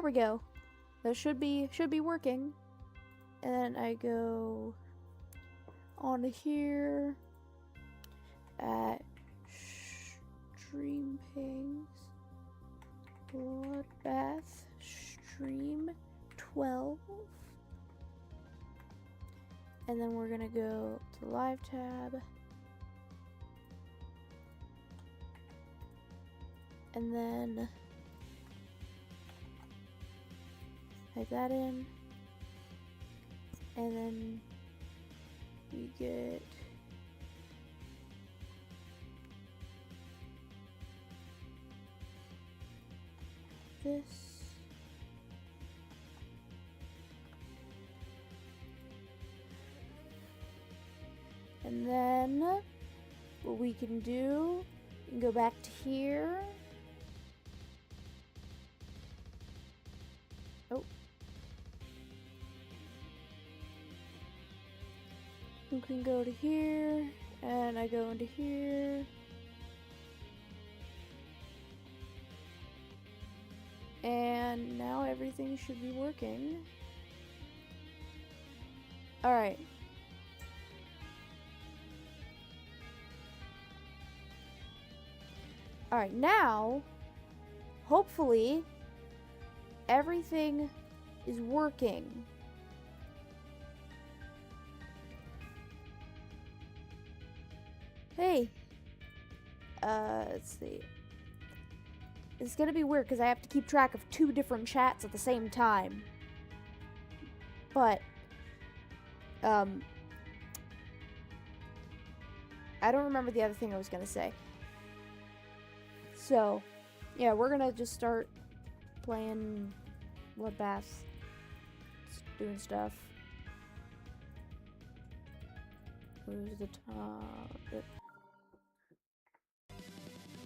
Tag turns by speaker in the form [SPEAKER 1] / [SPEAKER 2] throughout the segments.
[SPEAKER 1] there we go. That should be working. And then I go on here at stream pings, Bloodbath stream 12. And then we're gonna go to the live tab. And then type that in. And then we get this. And then what we can do, we can go back to here. Oh. We can go to here, and I go into here. And now everything should be working. Alright. Alright, now, hopefully, everything is working. Hey. Let's see. It's gonna be weird because I have to keep track of 2 different chats at the same time. But, I don't remember the other thing I was gonna say. So, yeah, we're gonna just start playing Bloodbath, doing stuff. Who's the top?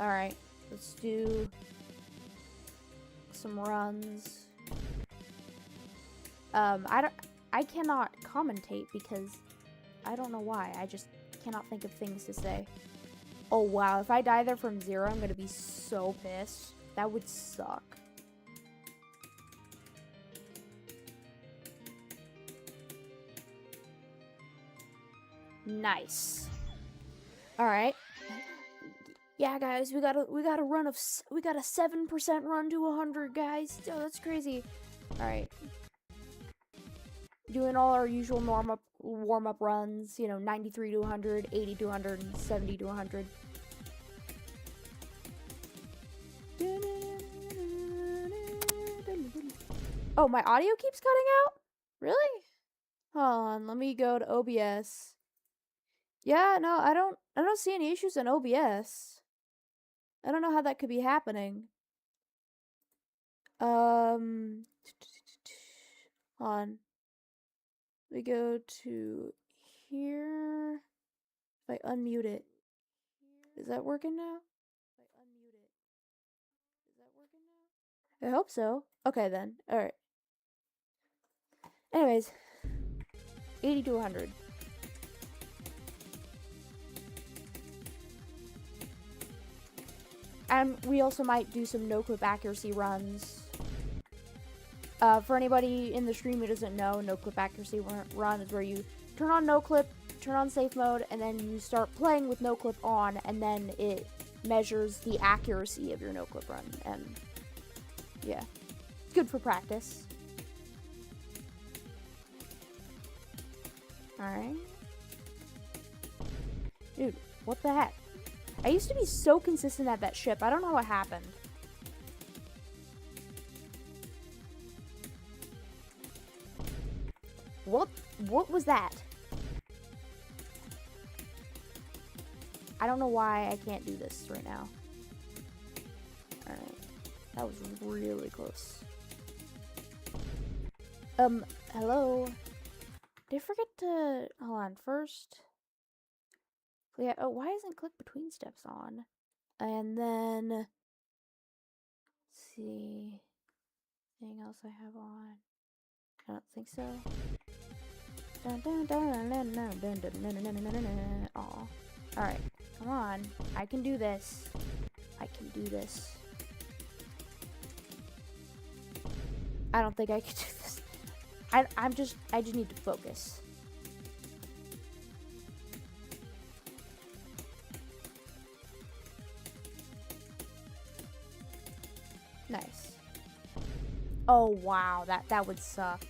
[SPEAKER 1] Alright, let's do some runs. I cannot commentate because I don't know why. I just cannot think of things to say. Oh wow, if I die there from 0, I'm gonna be so pissed. That would suck. Nice. All right. Yeah, guys, we got a 7% run to 100, guys. Oh, that's crazy. All right. Doing all our usual warm-up runs, you know, 93 to 100, 80 to 100, and 70 to 100. Oh, my audio keeps cutting out? Really? Hold on, let me go to OBS. Yeah, no, I don't see any issues in OBS. I don't know how that could be happening. Hold on. We go to here. If I unmute it. Is that working now? I hope so. Okay then. Alright. Anyways. 80 to 100. And we also might do some no-clip accuracy runs. For anybody in the stream who doesn't know, no-clip accuracy run is where you turn on no-clip, turn on safe mode, and then you start playing with no-clip on, and then it measures the accuracy of your no-clip run. And yeah, it's good for practice. Alright. Dude, what the heck? I used to be so consistent at that ship. I don't know what happened. What was that? I don't know why I can't do this right now. Alright. That was really close. Hello? Did I forget to... Hold on, first... Yeah, oh, why isn't click between steps on? And then... Let's see... Anything else I have on? I don't think so. Aw. Alright, come on. I can do this. I can do this. I don't think I can do this. I just need to focus. Nice. Oh wow, that would suck.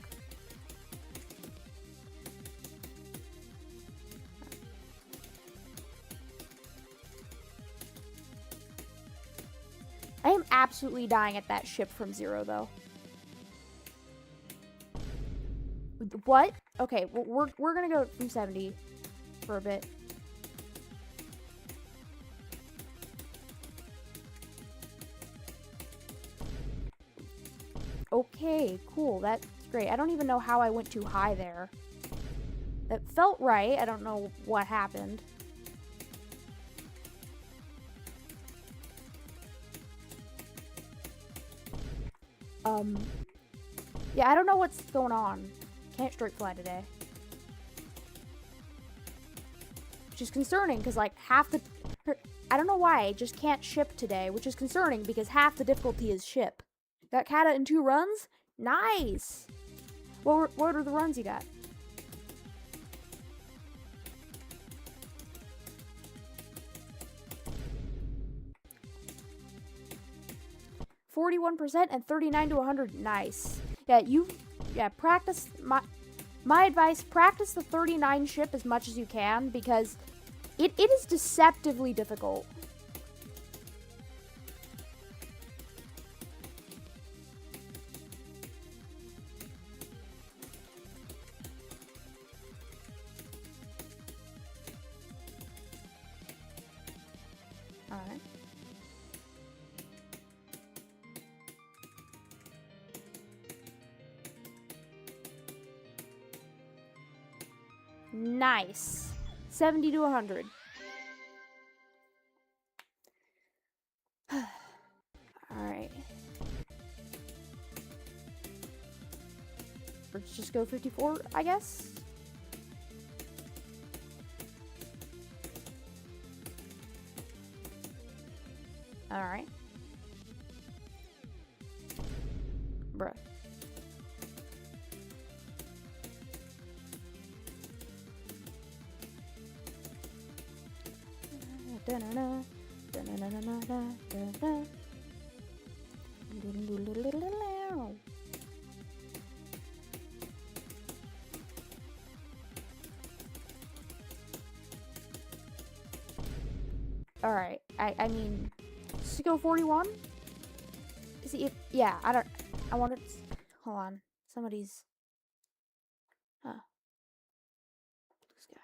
[SPEAKER 1] I am absolutely dying at that ship from 0 though. What? Okay, well, we're gonna go from 70 for a bit. Okay, cool. That's great. I don't even know how I went too high there. That felt right. I don't know what happened. Yeah, I don't know what's going on. Can't straight fly today. Which is concerning, because, like, half the... I don't know why, I just can't ship today, which is concerning, because half the difficulty is ship. Got Kata in 2 runs? Nice! What are the runs you got? %, and 39 to 100. Nice. Yeah, practice. My advice, practice the 39 ship as much as you can, because it is deceptively difficult. Alright. Nice. 70 to 100. Alright. Let's just go 54, I guess. Alright. Bruh. Alright, I mean, let's go 41. See, yeah, I wanted, hold on, somebody's, huh, this guy.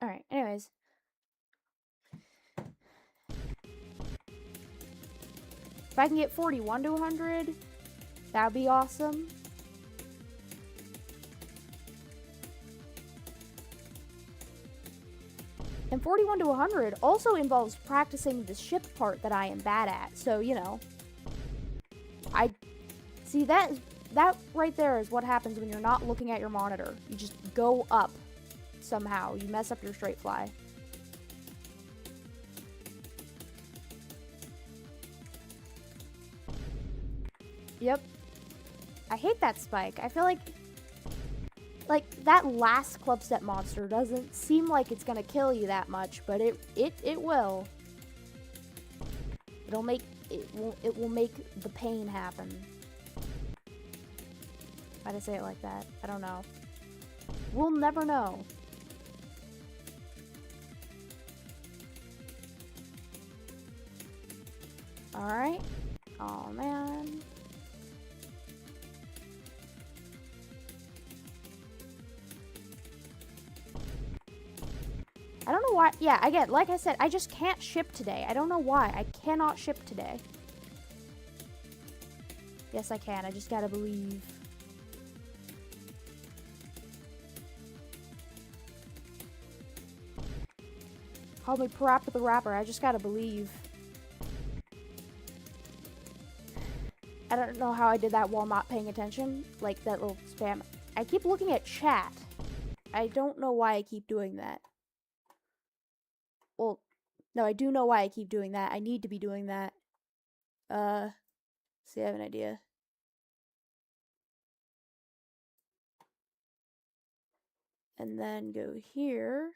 [SPEAKER 1] Alright, anyways. If I can get 41 to 100, that would be awesome. And 41 to 100 also involves practicing the ship part that I am bad at. So, you know, I see that right there is what happens when you're not looking at your monitor. You just go up somehow. You mess up your straight fly. Yep. I hate that spike. I feel like that last club step monster doesn't seem like it's gonna kill you that much, but it will. It will make the pain happen. Why'd I say it like that? I don't know. We'll never know. Alright. Oh man. I don't know why. Yeah, again, like I said, I just can't ship today. I don't know why. I cannot ship today. Yes, I can. I just gotta believe. Call me Parappa the Rapper. I just gotta believe. I don't know how I did that while not paying attention. Like, that little spam. I keep looking at chat. I don't know why I keep doing that. well, no, I do know why I keep doing that. I need to be doing that. See, I have an idea. And then go here.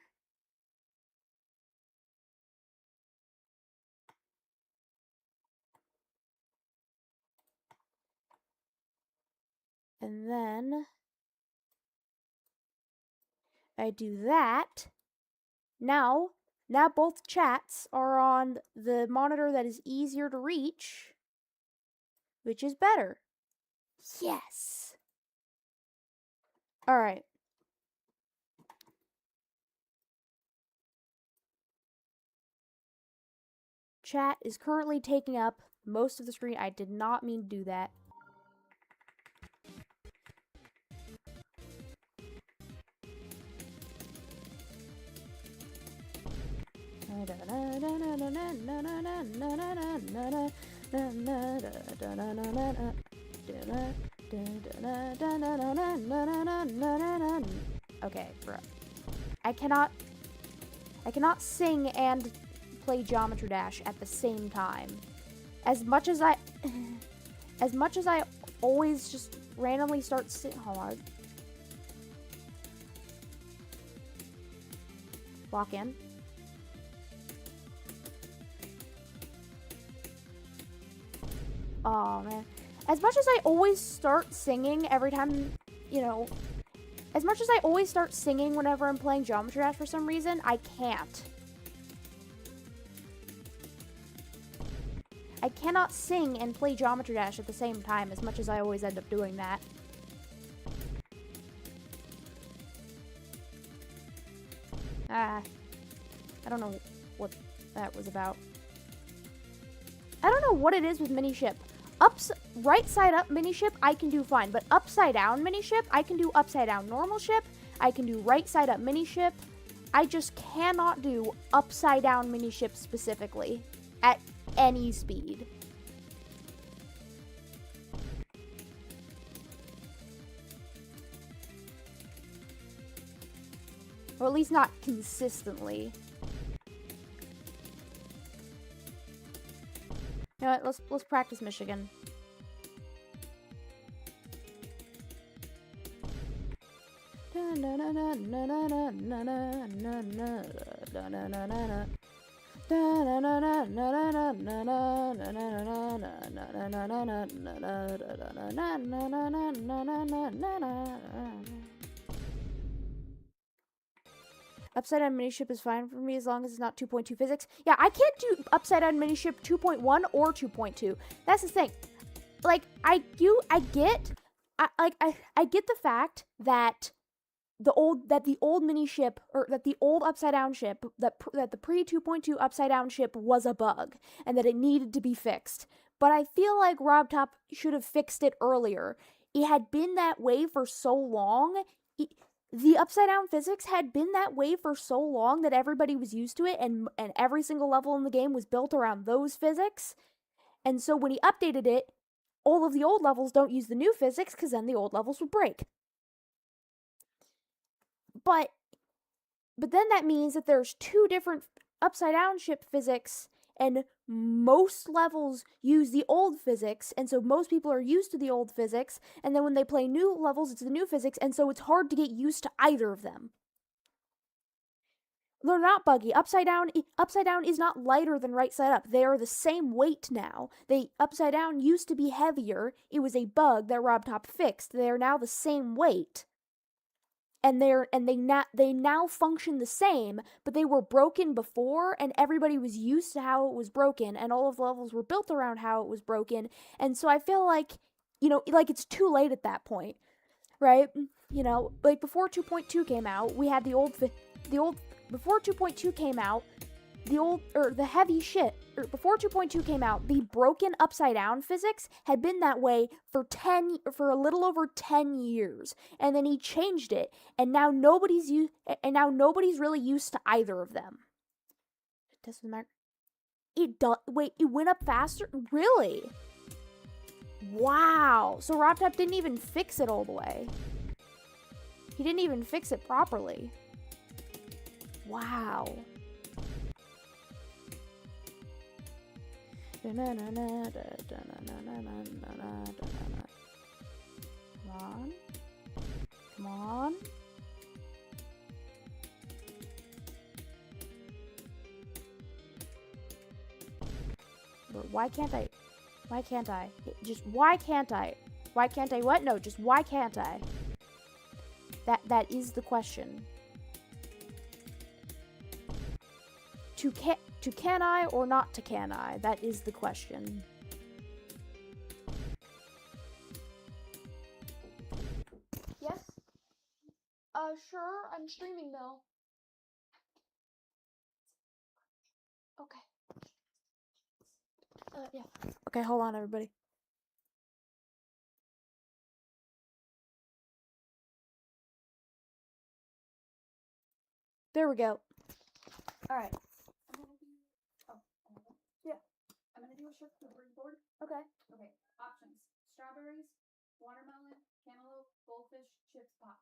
[SPEAKER 1] And then I do that. Now both chats are on the monitor that is easier to reach, which is better. Yes. All right. Chat is currently taking up most of the screen. I did not mean to do that. Okay, bro. I cannot sing and play Geometry Dash at the same time. As much as I always just randomly start singing. Hold on. Walk in. Oh man. As much as I always start singing every time, you know, as much as I always start singing whenever I'm playing Geometry Dash for some reason, I can't. I cannot sing and play Geometry Dash at the same time, as much as I always end up doing that. I don't know what that was about. I don't know what it is with miniship. Right side up miniship, I can do fine, but upside down miniship, I can do upside down normal ship, I can do right side up miniship. I just cannot do upside down miniship specifically at any speed. Or at least not consistently. You know what, let's practice Michigan. Upside down miniship is fine for me as long as it's not 2.2 physics. Yeah, I can't do upside down miniship 2.1 or 2.2. That's the thing. Like, I get the fact that the old miniship, or that the old upside down ship, that the pre 2.2 upside down ship was a bug and that it needed to be fixed. But I feel like RobTop should have fixed it earlier. It had been that way for so long. The upside down physics had been that way for so long that everybody was used to it, and every single level in the game was built around those physics. And so when he updated it, all of the old levels don't use the new physics, because then the old levels would break. But then that means that there's two different upside down ship physics, and most levels use the old physics, and so most people are used to the old physics, and then when they play new levels, it's the new physics, and so it's hard to get used to either of them. They're not buggy. Upside down is not lighter than right side up. They are the same weight now. Upside down used to be heavier. It was a bug that RobTop fixed. They are now the same weight. And they now function the same, but they were broken before, and everybody was used to how it was broken, and all of the levels were built around how it was broken. And so I feel like, you know, like it's too late at that point, right? You know, like before 2.2 came out, we had before 2.2 came out, the heavy shit, before 2.2 came out, the broken upside down physics had been that way for a little over 10 years. And then he changed it, and now nobody's really used to either of them. Test the mark. Wait, it went up faster? Really? Wow. So RobTop didn't even fix it all the way. He didn't even fix it properly. Wow. on. Come on. But why can't I? Why can't I? Just why can't I? Why can't I what? No, just why can't I? That is the question. To can I or not to can I? That is the question. Yes? Sure, I'm streaming though. Okay. Yeah. Okay, hold on everybody. There we go. Alright. Yeah. I'm gonna do a shift to the board. Okay. Okay. Options. Strawberries, watermelon, cantaloupe, goldfish, chips, pop.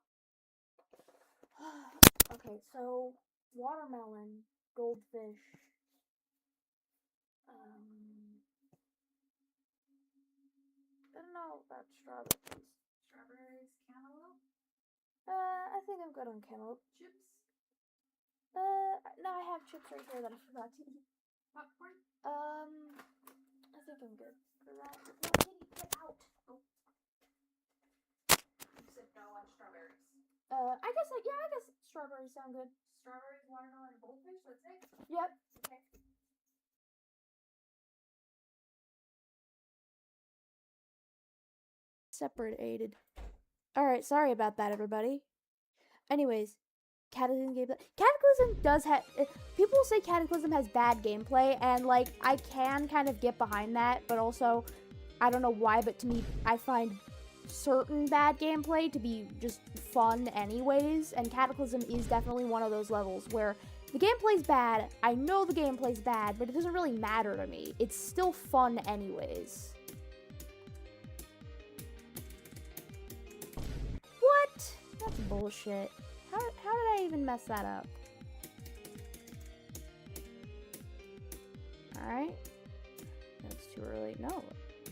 [SPEAKER 1] Okay, so watermelon, goldfish, I don't know about strawberries. Strawberries, cantaloupe? I think I'm good on cantaloupe. Chips? No, I have chips right here that I forgot to eat. Popcorn? I think I'm good for that. No, Kitty, get out! Oh. You said no on strawberries. I guess strawberries sound good. Strawberries, watermelon, and goldfish, let's say? Yep. Okay. Separated. Alright, sorry about that, everybody. Anyways, Cataclysm gameplay. Cataclysm does have... People say Cataclysm has bad gameplay, and, like, I can kind of get behind that, but also, I don't know why, but to me, I find certain bad gameplay to be just fun anyways, and Cataclysm is definitely one of those levels where the gameplay's bad, I know the gameplay's bad, but it doesn't really matter to me. It's still fun anyways. What? That's bullshit. How did I even mess that up? Alright. That's too early. No,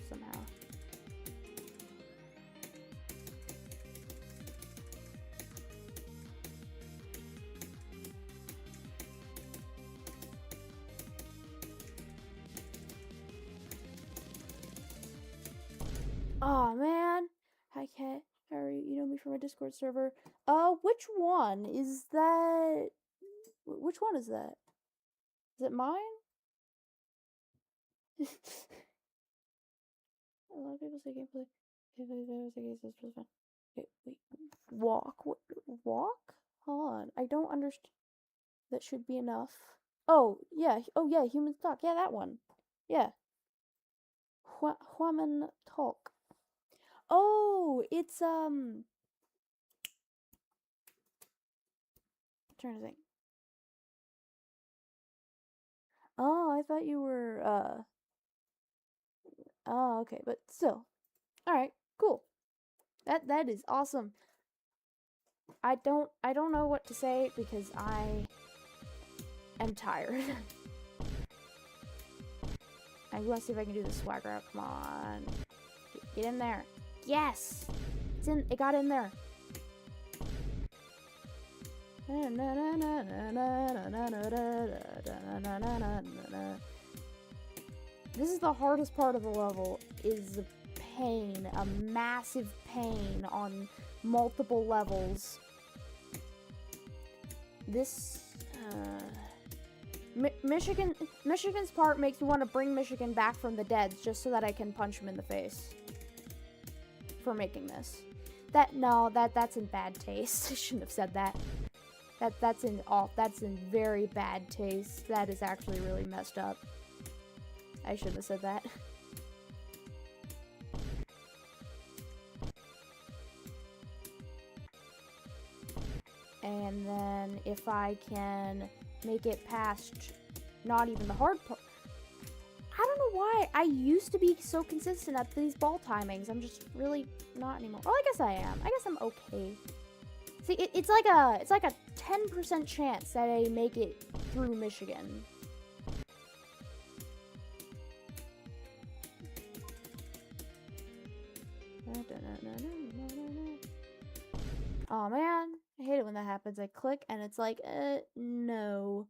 [SPEAKER 1] somehow. Oh man. Hi Cat. How are you? You know me from a Discord server. Which one is that? Which one is that? Is it mine? A lot of people say gameplay. Okay, wait. Walk? What? Walk? Hold on. I don't understand. That should be enough. Oh, yeah. Oh, yeah. Human talk. Yeah, that one. Yeah. Human talk. Oh, it's, I'm trying to think. Oh, I thought you were, oh, okay, but still. Alright, cool. That is awesome. I don't know what to say because I am tired. I want to see if I can do the swagger out. Come on. Get in there. Yes! It got in there. This is the hardest part of the level, is the pain, a massive pain on multiple levels. This, Michigan's part makes me want to bring Michigan back from the dead just so that I can punch him in the face for making this. That's in bad taste. I shouldn't have said that. That's in very bad taste. That is actually really messed up. I shouldn't have said that. And then if I can make it past not even the hard part. I don't know why. I used to be so consistent at these ball timings. I'm just really not anymore. Well, I guess I am. I guess I'm okay. See, it's like a 10% chance that I make it through Michigan. Oh man, I hate it when that happens. I click and it's like, no.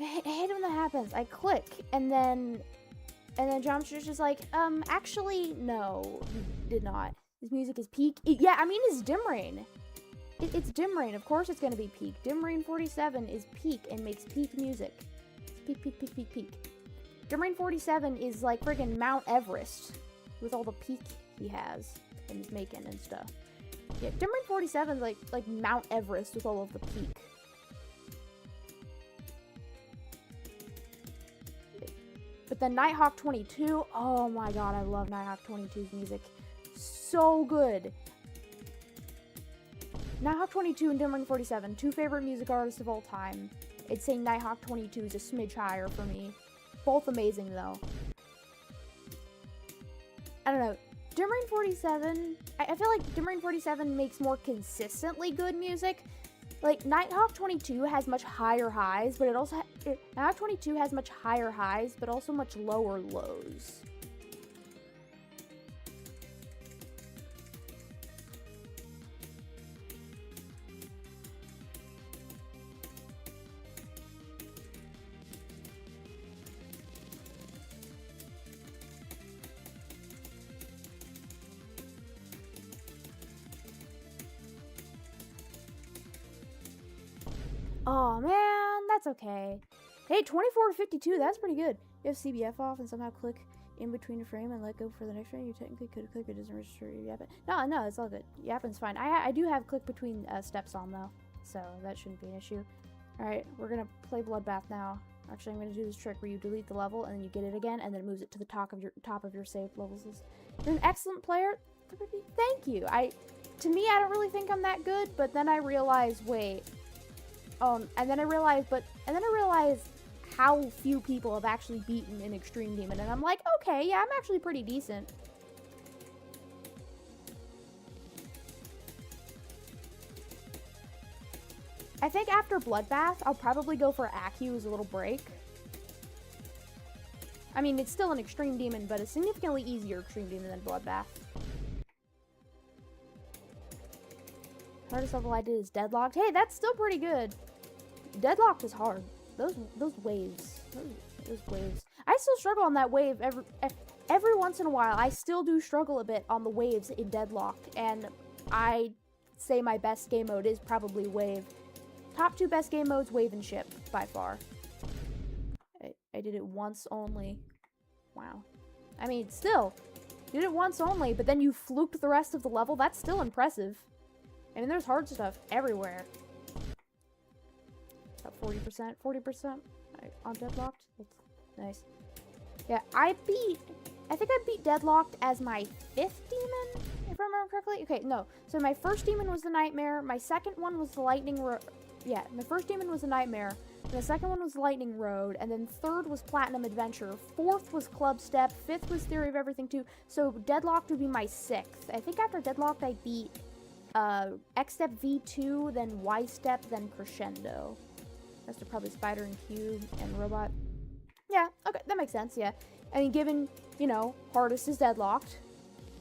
[SPEAKER 1] I hate it when that happens. I click and then Geometry's just like, actually, no, you did not. This music is peak. Yeah, I mean, it's Dim Rain. It's Dim Rain. Of course it's gonna be peak. Dim Rain 47 is peak and makes peak music. It's peak, peak, peak, peak, peak. Dim Rain 47 is like friggin' Mount Everest with all the peak he has and he's making and stuff. Yeah, Dim Rain 47 is like Mount Everest with all of the peak. But then Nighthawk 22, oh my god, I love Nighthawk 22's music. So good. Nighthawk 22 and Dim Rain 47, two favorite music artists of all time. I'd say Nighthawk 22 is a smidge higher for me. Both amazing though. I don't know. Dim Rain 47, I feel like Dim Rain 47 makes more consistently good music. Like, Nighthawk 22 has much higher highs, but it also Nighthawk 22 has much higher highs, but also much lower lows. Oh man, that's okay. Hey, 24 to 52, that's pretty good. You have CBF off and somehow click in between a frame and let go for the next frame. You technically could click, it doesn't register your yapping. No, it's all good. Yapping's fine. I do have click between steps on though, so that shouldn't be an issue. Alright, we're gonna play Bloodbath now. Actually, I'm gonna do this trick where you delete the level and then you get it again and then it moves it to the top of your saved levels. You're an excellent player. Thank you. To me, I don't really think I'm that good, but then I realized, wait. And then I realized how few people have actually beaten an Extreme Demon, and I'm like, okay, yeah, I'm actually pretty decent. I think after Bloodbath, I'll probably go for Accu as a little break. I mean, it's still an Extreme Demon, but a significantly easier Extreme Demon than Bloodbath. Hardest level I did is Deadlocked. Hey, that's still pretty good. Deadlocked is hard. Those waves. Those waves. I still struggle on that wave every once in a while. I still do struggle a bit on the waves in Deadlocked, and I say my best game mode is probably Wave. Top two best game modes, Wave and Ship, by far. I did it once only. Wow. I mean, still, did it once only, but then you fluked the rest of the level? That's still impressive. I mean, there's hard stuff everywhere. About 40% on Deadlocked. That's nice. Yeah, I think I beat Deadlocked as my 5th demon, if I remember correctly. Okay, no. So my first demon was the Nightmare. My second one was the Lightning Road. Yeah, my first demon was the Nightmare. The second one was Lightning Road. And then third was Platinum Adventure. Fourth was Club Step. Fifth was Theory of Everything 2. So Deadlocked would be my 6th. I think after Deadlocked I beat X-Step V2, then Y-Step, then Crescendo. That's probably Spider and Cube and Robot. Yeah, okay, that makes sense, yeah. I mean, given, you know, hardest is Deadlocked.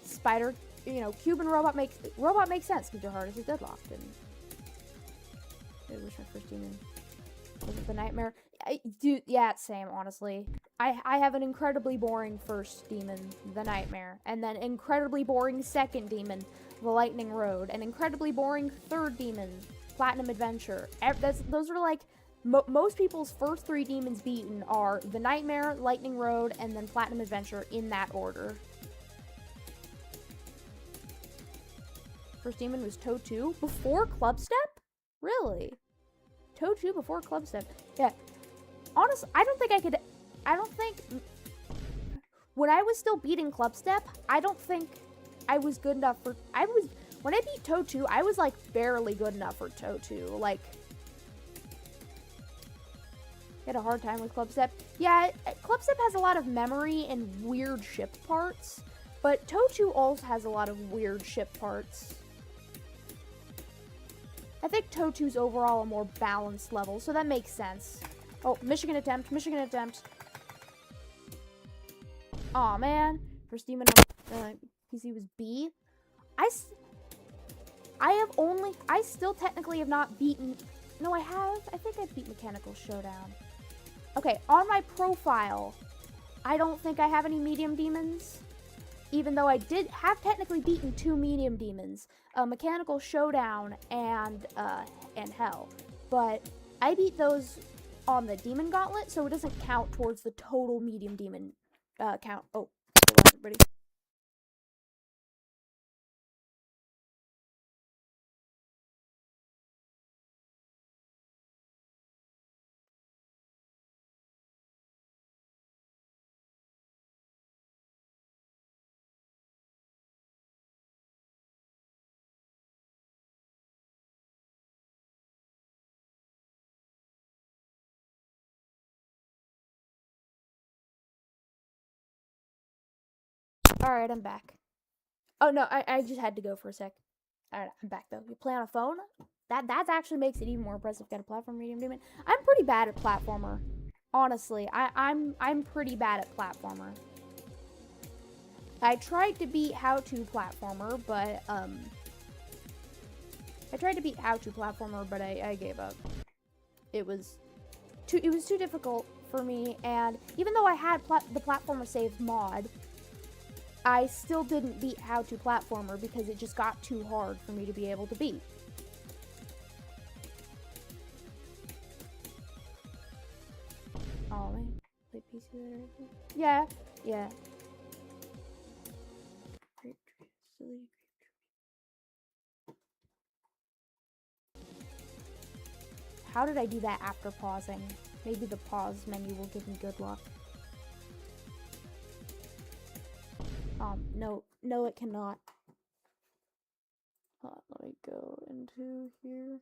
[SPEAKER 1] Spider, you know, Cube and Robot makes sense because your hardest is Deadlocked. And I wish my first demon was the Nightmare. Dude, yeah, same, honestly. I have an incredibly boring first demon, the Nightmare, and then incredibly boring second demon, the Lightning Road, and incredibly boring third demon, Platinum Adventure. Those are like most people's first 3 demons beaten are the Nightmare, Lightning Road, and then Platinum Adventure in that order. First demon was Toe 2 before Club Step? Really? Toe 2 before Club Step? Yeah. Honestly, I don't think when I was still beating Club Step, I don't think I was good enough for, when I beat Toe 2, I was like barely good enough for Toe 2. Like, I had a hard time with Club Step. Yeah, Club Step has a lot of memory and weird ship parts, but Toe 2 also has a lot of weird ship parts. I think Toe 2's overall a more balanced level, so that makes sense. Oh, Michigan attempt. Aw, man. First demon on PC was B. I still technically have not beaten... No, I have. I think I've beat Mechanical Showdown. Okay, on my profile, I don't think I have any medium demons. Even though I did have technically beaten 2 medium demons. Mechanical Showdown and Hell. But I beat those on the Demon Gauntlet, so it doesn't count towards the total medium demon count. Oh, hello everybody. Alright, I'm back. Oh, no, I just had to go for a sec. Alright, I'm back, though. You play on a phone? That actually makes it even more impressive. Got a platform medium demon. I'm pretty bad at platformer. Honestly, I'm pretty bad at platformer. I tried to beat How To Platformer, but, I gave up. It was too difficult for me, and even though I had the Platformer Save mod, I still didn't beat How To Platformer because it just got too hard for me to be able to beat. Oh, man. Play PC later? Yeah. How did I do that after pausing? Maybe the pause menu will give me good luck. No, it cannot. Hold on, let me go into here.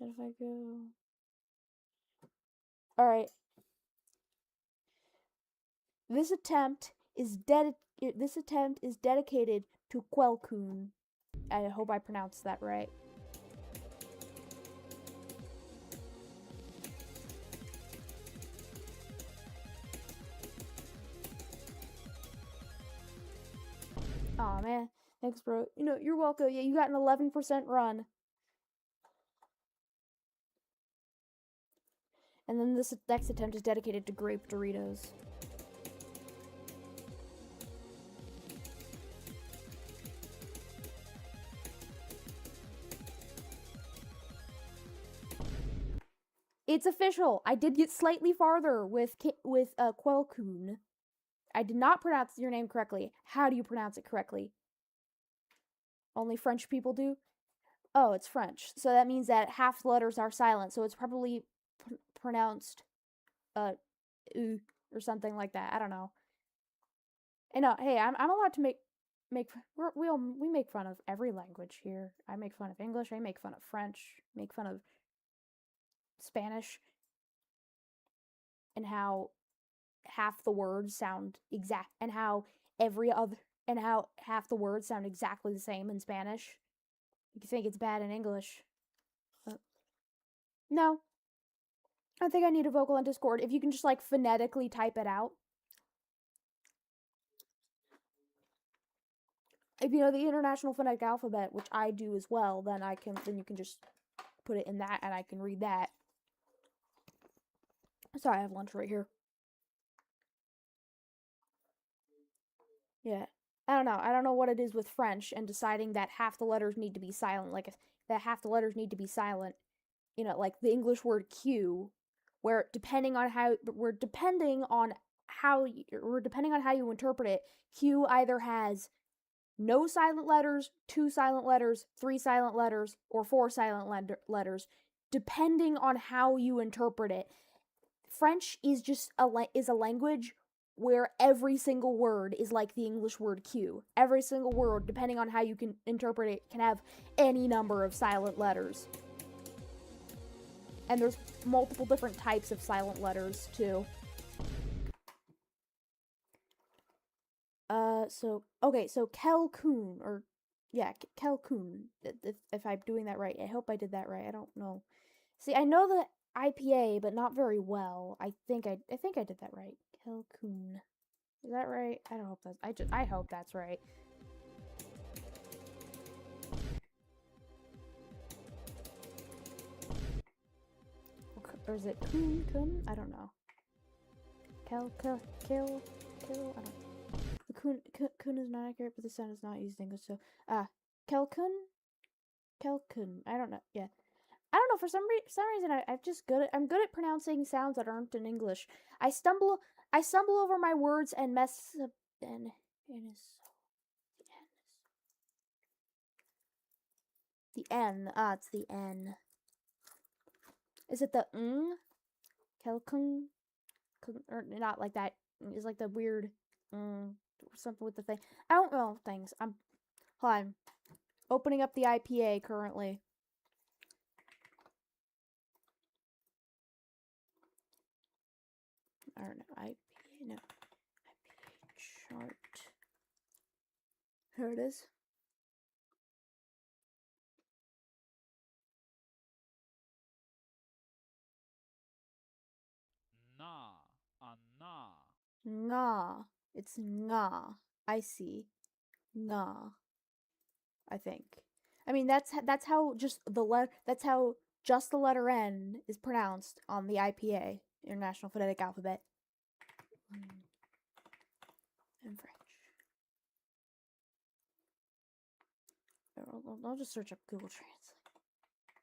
[SPEAKER 1] And if I go... Alright. This attempt is dedicated to Quelkun. I hope I pronounced that right. Aw, man. Thanks, bro. You know, you're welcome. Yeah, you got an 11% run. And then this next attempt is dedicated to grape Doritos. It's official. I did get slightly farther with Quelkun. I did not pronounce your name correctly. How do you pronounce it correctly? Only French people do? Oh, it's French. So that means that half the letters are silent. So it's probably pronounced or something like that. I don't know. And hey, I'm allowed to make we make fun of every language here. I make fun of English. I make fun of French. Make fun of Spanish. And how half the words sound exact, and how half the words sound exactly the same in Spanish. You think it's bad in English. No. I think I need a vocal on Discord. If you can just, like, phonetically type it out. If you know the International Phonetic Alphabet, which I do as well, then you can just put it in that and I can read that. Sorry, I have lunch right here. Yeah. I don't know what it is with French and deciding that half the letters need to be silent. Like, that half the letters need to be silent. You know, like the English word Q, where depending on how you interpret it, Q either has no silent letters, 2 silent letters, 3 silent letters, or 4 silent letters, depending on how you interpret it. French is just a language where every single word is like the English word Q. Every single word, depending on how you can interpret it, can have any number of silent letters. And there's multiple different types of silent letters, too. So Quelkun, Quelkun, if I'm doing that right. I hope I did that right. I don't know. See, I know the IPA, but not very well. I think I did that right. Kelkun. Is that right? I don't hope that's I hope that's right. Or is it kun? I don't know. Kill. I don't know. The kun is not accurate, but the sound is not used in English, so Kelkun? I don't know. Yeah. I don't know, for some reason I'm good at pronouncing sounds that aren't in English. I stumble over my words and mess up the N. It's the N. Is it the ng? Kelkung? Or not like that. It's like the weird something with the thing. I don't know things. Hold on. Opening up the IPA currently. I don't know. IPA chart. Here it is. Nga. It's nga. I see. Nga. I think. I mean, that's how just the letter N is pronounced on the IPA, International Phonetic Alphabet. In French. I'll just search up Google Translate.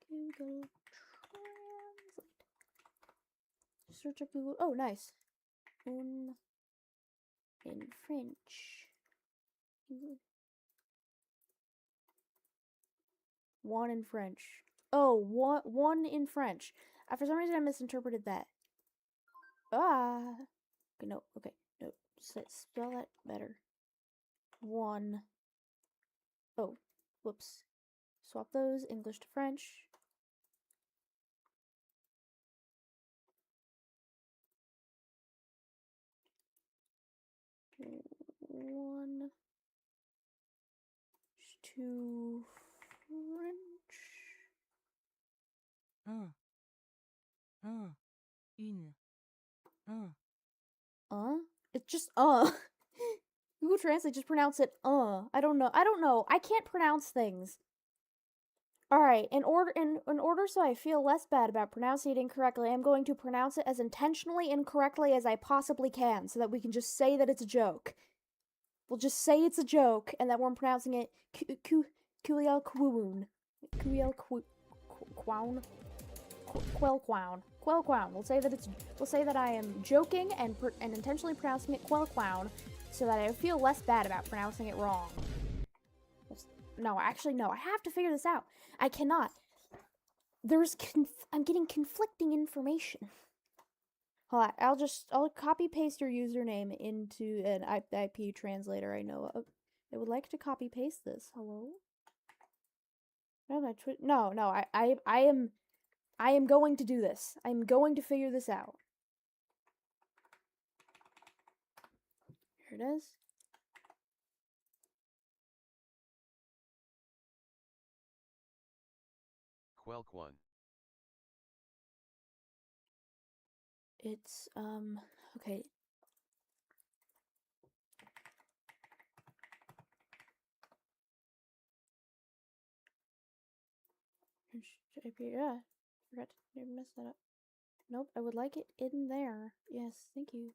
[SPEAKER 1] Google Translate. Search up Google. Oh, nice. In French. One in French. Oh, one in French. For some reason, I misinterpreted that. No, okay, no. Spell that better. One. Oh, whoops. Swap those, English to French. One. To French. In. It's just Google Translate just pronounce it I don't know. I can't pronounce things. Alright, in order so I feel less bad about pronouncing it incorrectly, I'm going to pronounce it as intentionally incorrectly as I possibly can, so that we can just say that it's a joke. We'll just say it's a joke, and that we're pronouncing it Kuliel Kwun. Kuliel Kwaun. Quelquown. Quelquown. We'll say that I am joking and intentionally pronouncing it Quelquown, so that I feel less bad about pronouncing it wrong. No, actually, no. I have to figure this out. I cannot. I'm getting conflicting information. Hold on. I'll copy paste your username into an IP translator I know of. I would like to copy paste this. Hello? No, I am going to do this. I'm going to figure this out. Here it is.
[SPEAKER 2] Quelquon.
[SPEAKER 1] It's, okay. Yeah, forgot to mess that up. Nope, I would like it in there. Yes, thank you.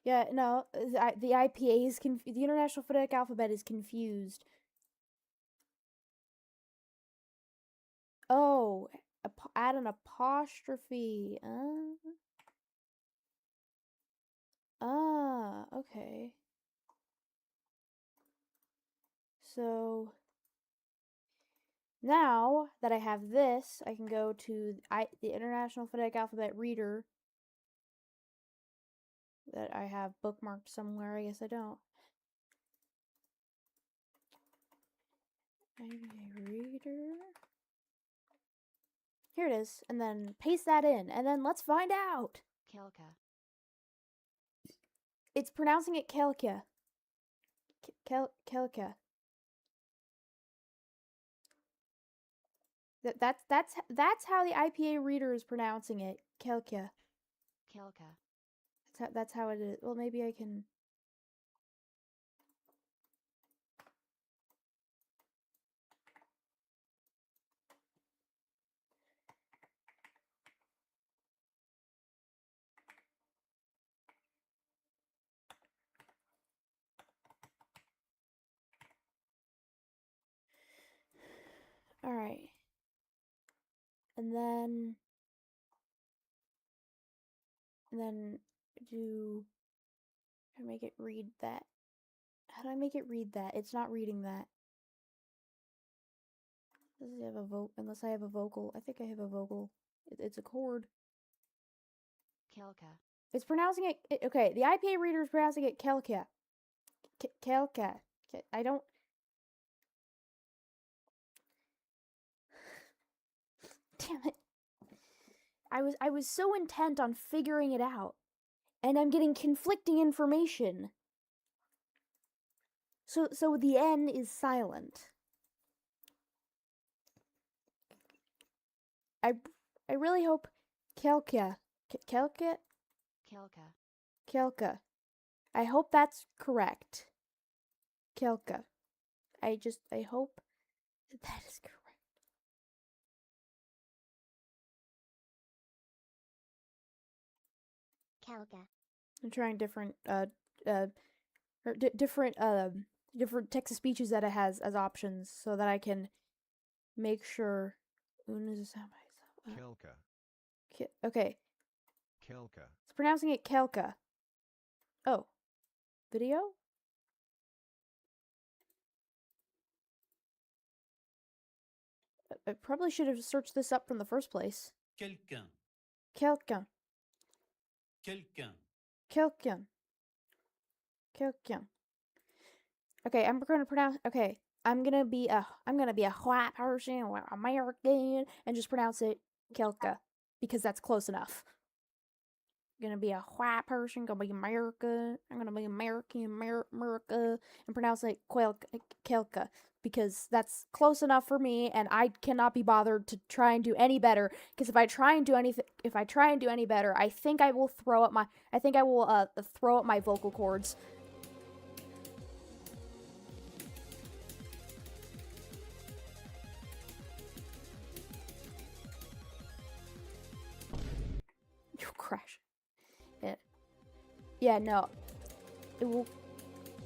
[SPEAKER 1] Yeah, no, the IPA is the International Phonetic Alphabet is confused. Oh, add an apostrophe. Okay. So now that I have this, I can go to the International Phonetic Alphabet Reader that I have bookmarked somewhere. I guess I don't. IPA Reader. Here it is, and then paste that in, and then let's find out.
[SPEAKER 3] Kelka.
[SPEAKER 1] It's pronouncing it Kelka. Kelka. That's how the IPA reader is pronouncing it. Kelka.
[SPEAKER 2] Kelka.
[SPEAKER 1] That's how it is. Well, maybe I can. All right. And then do I make it read that? How do I make it read that? It's not reading that. Does it have a vocal? Unless I have a vocal. I think I have a vocal. It's a chord.
[SPEAKER 2] Kelka.
[SPEAKER 1] It's pronouncing it. Okay, the IPA reader is pronouncing it Kelka. Kelka. I don't. Damn it. I was so intent on figuring it out, and I'm getting conflicting information. So the N is silent. I really hope Kelka. Kelka?
[SPEAKER 2] Kelka.
[SPEAKER 1] Kelka. I hope that's correct. Kelka. I hope that is correct.
[SPEAKER 2] Kelka.
[SPEAKER 1] I'm trying different different text-to-speeches that it has as options so that I can make sure.
[SPEAKER 3] Kelka.
[SPEAKER 1] Okay.
[SPEAKER 3] Kelka.
[SPEAKER 1] It's pronouncing it Kelka. Oh. Video? I probably should have searched this up from the first place.
[SPEAKER 4] Quelqu'un.
[SPEAKER 1] Quelqu'un.
[SPEAKER 4] Quelqu'un.
[SPEAKER 1] Quelqu'un. Quelqu'un. Okay, I'm gonna pronounce. Okay, I'm gonna be a white person, or American, and just pronounce it Kelka because that's close enough. I'm gonna be a white person, gonna be America. I'm gonna be American, America, and pronounce it Kelka because that's close enough for me, and I cannot be bothered to try and do any better. Because if I try and do any better, I think I will throw up my vocal cords. You crash. Yeah, no. It will.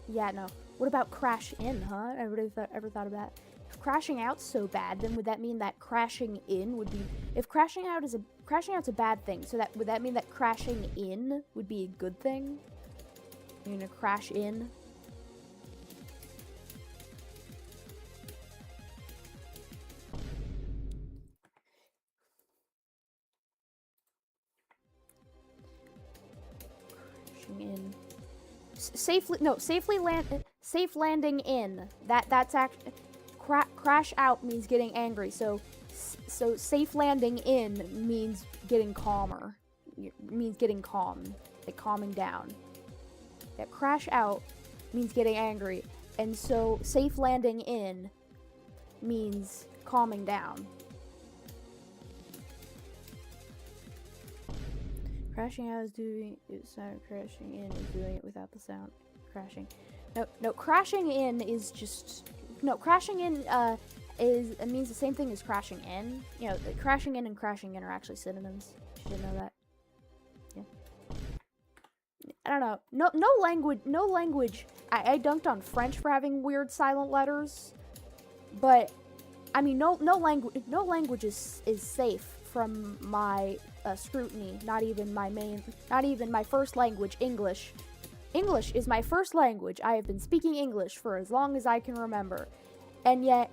[SPEAKER 1] Yeah, no. What about crash in, huh? Ever thought of that? If crashing out's so bad, then would that mean that crashing in would be? If crashing out's a bad thing, so would that mean that crashing in would be a good thing? You're gonna crash in. Crashing in. Safe landing in. That's actually crash out means getting angry. So safe landing in means getting calmer. Means getting calm, like calming down. Yeah, crash out means getting angry, and so safe landing in means calming down. Crashing out is doing it sound. Crashing in is doing it without the sound. Crashing. No. Crashing in is just Crashing in it means the same thing as crashing in. You know, crashing in and crashing in are actually synonyms. You didn't know that. Yeah. I don't know. No language. I dunked on French for having weird silent letters, but I mean no language is safe from my scrutiny. Not even my first language, English. English is my first language. I have been speaking English for as long as I can remember, and yet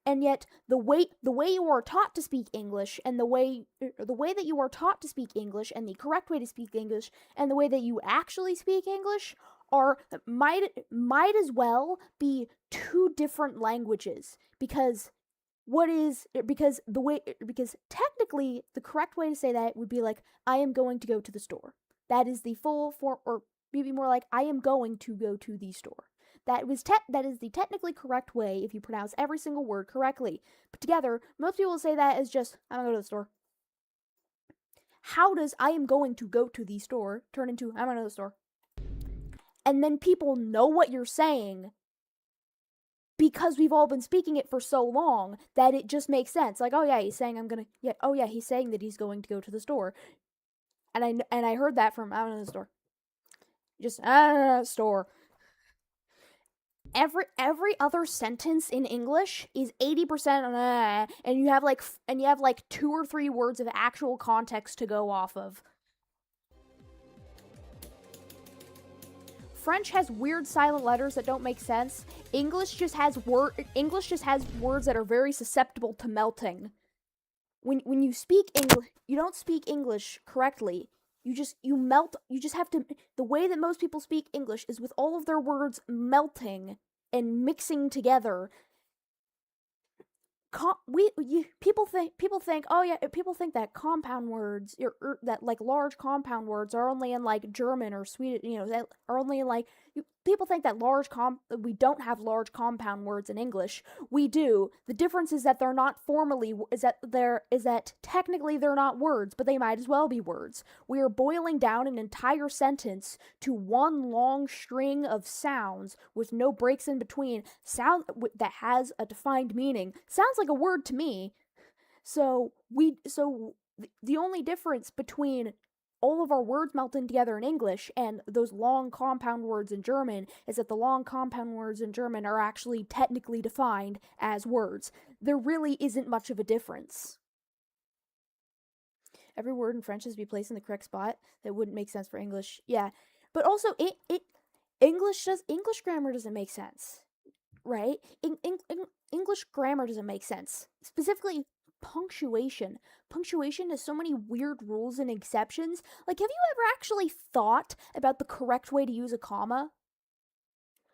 [SPEAKER 1] the way you are taught to speak English, and the way that you are taught to speak English, and the correct way to speak English, and the way that you actually speak English might as well be two different languages, because technically the correct way to say that would be like, I am going to go to the store. That is the full form, or be more like, I am going to go to the store. That is the technically correct way if you pronounce every single word correctly. But together, most people say that as just, I'm gonna go to the store. How does I am going to go to the store turn into I'm gonna go to the store? And then people know what you're saying because we've all been speaking it for so long that it just makes sense. Like, oh yeah, he's saying he's saying that he's going to go to the store. And I heard that from I'm in the store. Just store. Every other sentence in English is 80% and you have like 2 or 3 words of actual context to go off of. French has weird silent letters that don't make sense. English just has words that are very susceptible to melting. When you speak English, you don't speak English correctly. You melt. You just have to. The way that most people speak English is with all of their words melting and mixing together. People think that compound words that like large compound words are only in like German or Swedish, that are only in like people think that we don't have large compound words in English. We do. The difference is that they're not technically they're not words, but they might as well be words. We are boiling down an entire sentence to one long string of sounds with no breaks in between. Sound that has a defined meaning. Sounds like a word to me. So the only difference between all of our words melting together in English and those long compound words in German is that the long compound words in German are actually technically defined as words. There really isn't much of a difference. Every word in French is to be placed in the correct spot. That wouldn't make sense for English. Yeah. But also English grammar doesn't make sense. Right? English grammar doesn't make sense. Specifically punctuation. Punctuation has so many weird rules and exceptions. Like, have you ever actually thought about the correct way to use a comma?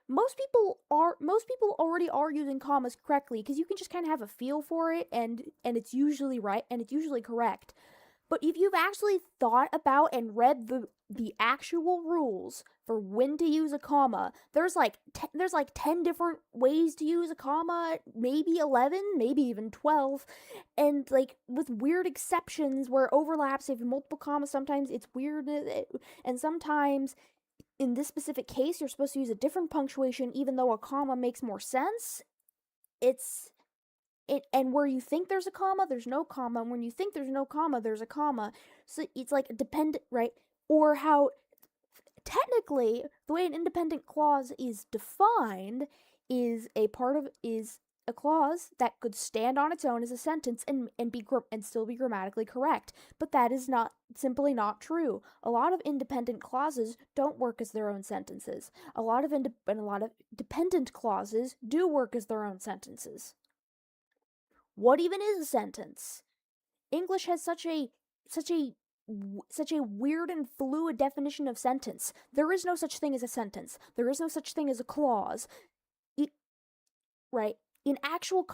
[SPEAKER 1] Most people already are using commas correctly because you can just kind of have a feel for it and it's usually right and it's usually correct. But if you've actually thought about and read the actual rules for when to use a comma, there's like 10 different ways to use a comma, maybe 11, maybe even 12, and like with weird exceptions where it overlaps. If multiple commas, sometimes it's weird, and sometimes in this specific case you're supposed to use a different punctuation even though a comma makes more sense. And where you think there's a comma, there's no comma. And when you think there's no comma, there's a comma. So it's like dependent, right? Or how technically the way an independent clause is defined is a clause that could stand on its own as a sentence and still be grammatically correct. But that is simply not true. A lot of independent clauses don't work as their own sentences. A lot of dependent clauses do work as their own sentences. What even is a sentence? English has such a weird and fluid definition of sentence. There is no such thing as a sentence. There is no such thing as a clause. Right? In actual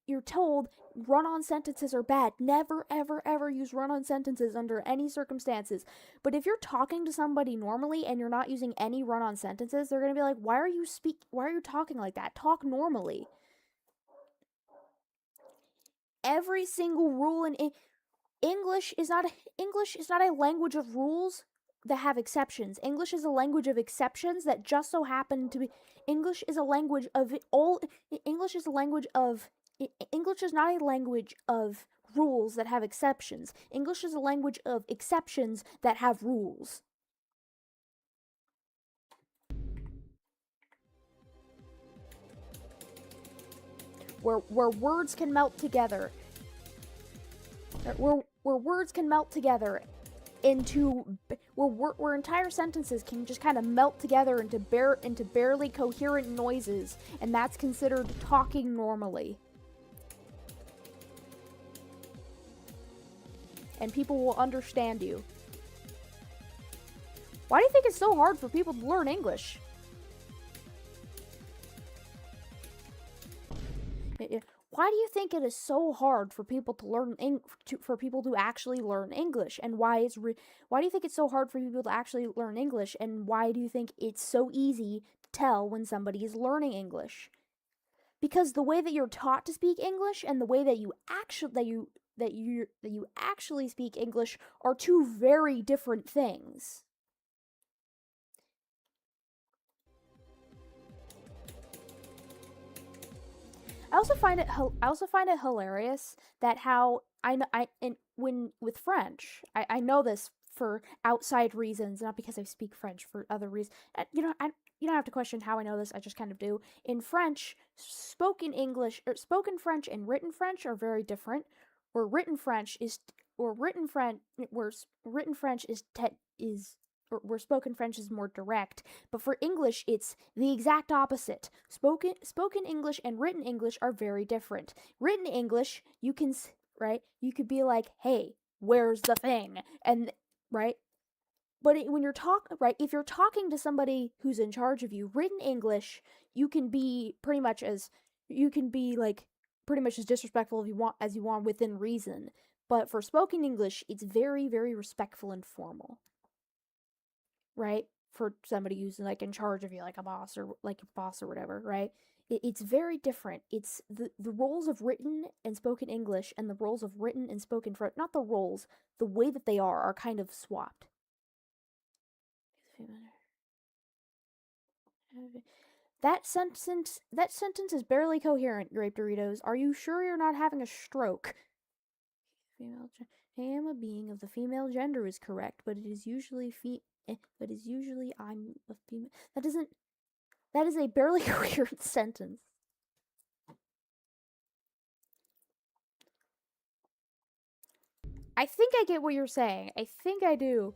[SPEAKER 1] you're told run-on sentences are bad. Never, ever, ever use run-on sentences under any circumstances. But if you're talking to somebody normally and you're not using any run-on sentences, they're gonna be like, why are you talking like that? Talk normally. Every single rule in English is not a language of rules that have exceptions. English is a language of exceptions that just so happen to be. English is a language of all. English is not a language of rules that have exceptions. English is a language of exceptions that have rules. Where words can melt together. Where words can melt together into where entire sentences can just kind of melt together into barely coherent noises, and that's considered talking normally. And people will understand you. Why do you think it's so hard for people to learn English? why do you think it is so hard for people to learn for people to actually learn English? And why why do you think it's so hard for people to actually learn English? And why do you think it's so easy to tell when somebody is learning English? Because the way that you're taught to speak English and the way that you actually speak English are two very different things. I also find it hilarious that how when with French, I know this for outside reasons, not because I speak French, for other reasons. You know, you don't have to question how I know this. I just kind of do. In French, spoken English or spoken French and written French are very different. Where written French is written French where spoken French is more direct, but for English it's the exact opposite. Spoken English and written English are very different. Written English, you could be like, "Hey, where's the thing?" And right? But when you're if you're talking to somebody who's in charge of you, written English, you can be pretty much as disrespectful as you want within reason. But for spoken English, it's very, very respectful and formal. Right? For somebody who's like in charge of you, like a boss or whatever, right? It's very different. It's the roles of written and spoken English and the roles of written and spoken French, not the roles, the way that they are kind of swapped. That sentence is barely coherent, Grape Doritos. Are you sure you're not having a stroke? Female. I am a being of the female gender is correct, but it is usually I'm a female. That is a barely coherent sentence. I think I get what you're saying. I think I do.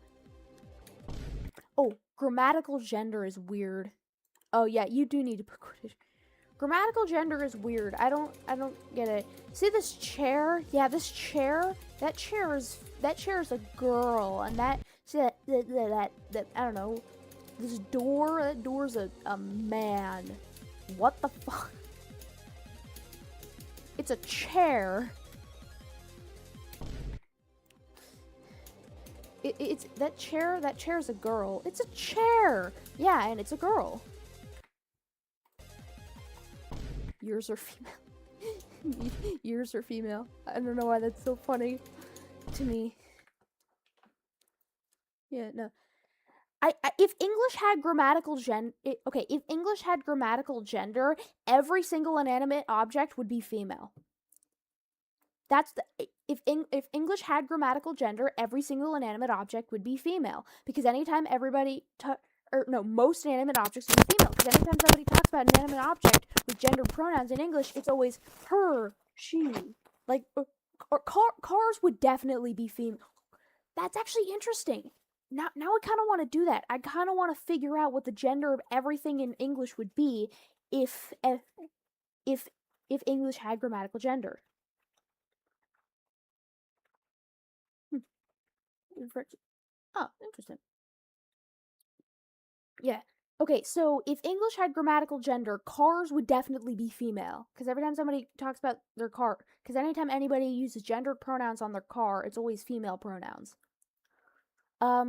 [SPEAKER 1] Oh, grammatical gender is weird. Oh yeah, you do need to put quotation. Grammatical gender is weird. I don't get it. See this chair? Yeah, this chair. That chair is a girl, and that I don't know. This door. That door's a man. What the fuck? It's a chair. It's that chair. That chair's a girl. It's a chair. Yeah, and it's a girl. Yours are female. Yours are female. I don't know why that's so funny to me. Yeah, no. If English had grammatical if English had grammatical gender, every single inanimate object would be female. That's if English had grammatical gender, every single inanimate object would be female, because anytime most inanimate objects would be female, because anytime somebody talks about an inanimate object with gender pronouns in English, it's always her, she. Like, or cars would definitely be female. That's actually interesting. Now I kind of want to do that. I kind of want to figure out what the gender of everything in English would be if English had grammatical gender. Oh, interesting. Yeah. Okay, so if English had grammatical gender, cars would definitely be female. Because every time somebody talks about their car, because anytime anybody uses gendered pronouns on their car, it's always female pronouns. I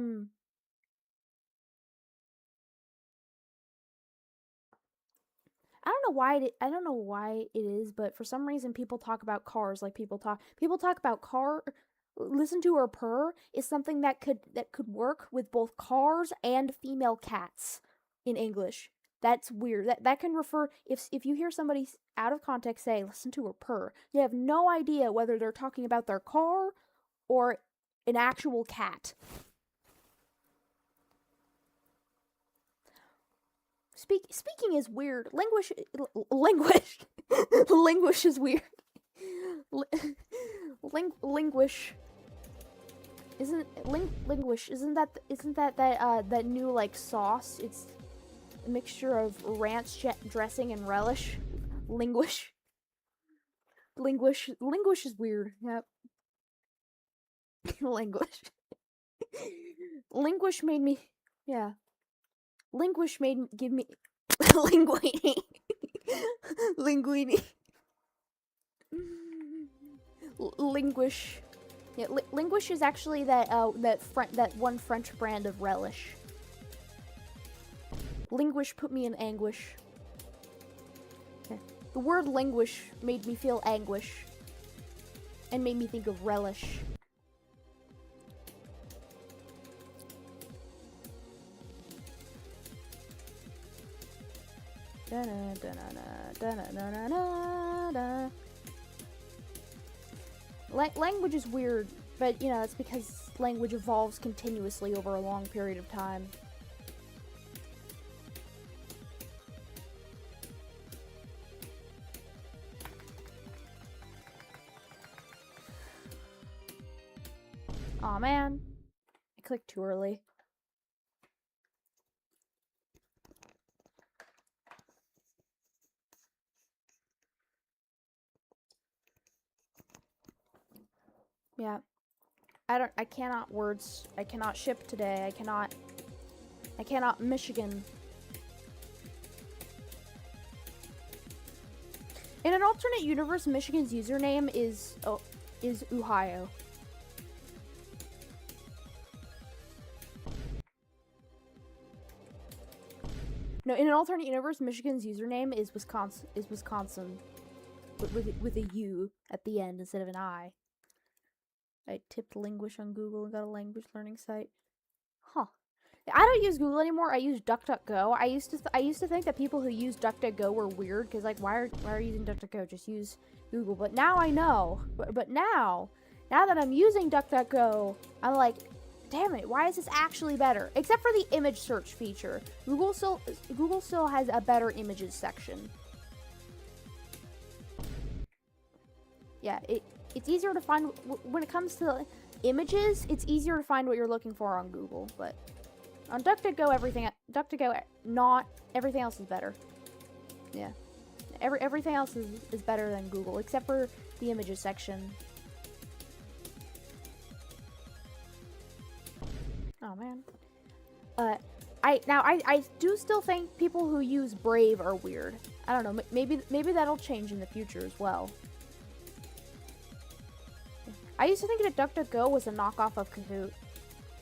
[SPEAKER 1] don't know why it is, but for some reason people talk about cars like people talk about car. Listen to her purr is something that could work with both cars and female cats in English. That's weird. That can refer if you hear somebody out of context say listen to her purr, you have no idea whether they're talking about their car or an actual cat. Speaking is weird. Language is weird. Languish isn't that new like sauce? It's a mixture of ranch dressing and relish. Linguish is weird. Yep. Languish made me, yeah. Linguish give me linguini. Linguini. Linguish. Yeah, Linguish is actually that that one French brand of relish. Linguish put me in anguish. Yeah. The word languish made me feel anguish. And made me think of relish. Language is weird, but you know, it's because language evolves continuously over a long period of time. Aw, man. I clicked too early. Yeah. I cannot words. I cannot ship today. I cannot Michigan. In an alternate universe, Michigan's username is Ohio. No, in an alternate universe, Michigan's username is Wisconsin. With a U at the end instead of an I. I tipped Linguish on Google and got a language learning site. Huh. I don't use Google anymore. I use DuckDuckGo. I used to think that people who use DuckDuckGo were weird because like why are you using DuckDuckGo? Just use Google. But now I know. But now that I'm using DuckDuckGo, I'm like, damn it, why is this actually better? Except for the image search feature. Google still has a better images section. Yeah, it's easier to find when it comes to images. It's easier to find what you're looking for on Google, but on DuckDuckGo, not everything else is better. Yeah, everything else is better than Google except for the images section. Oh man. I do still think people who use Brave are weird. I don't know. Maybe that'll change in the future as well. I used to think that DuckDuckGo was a knockoff of Kahoot.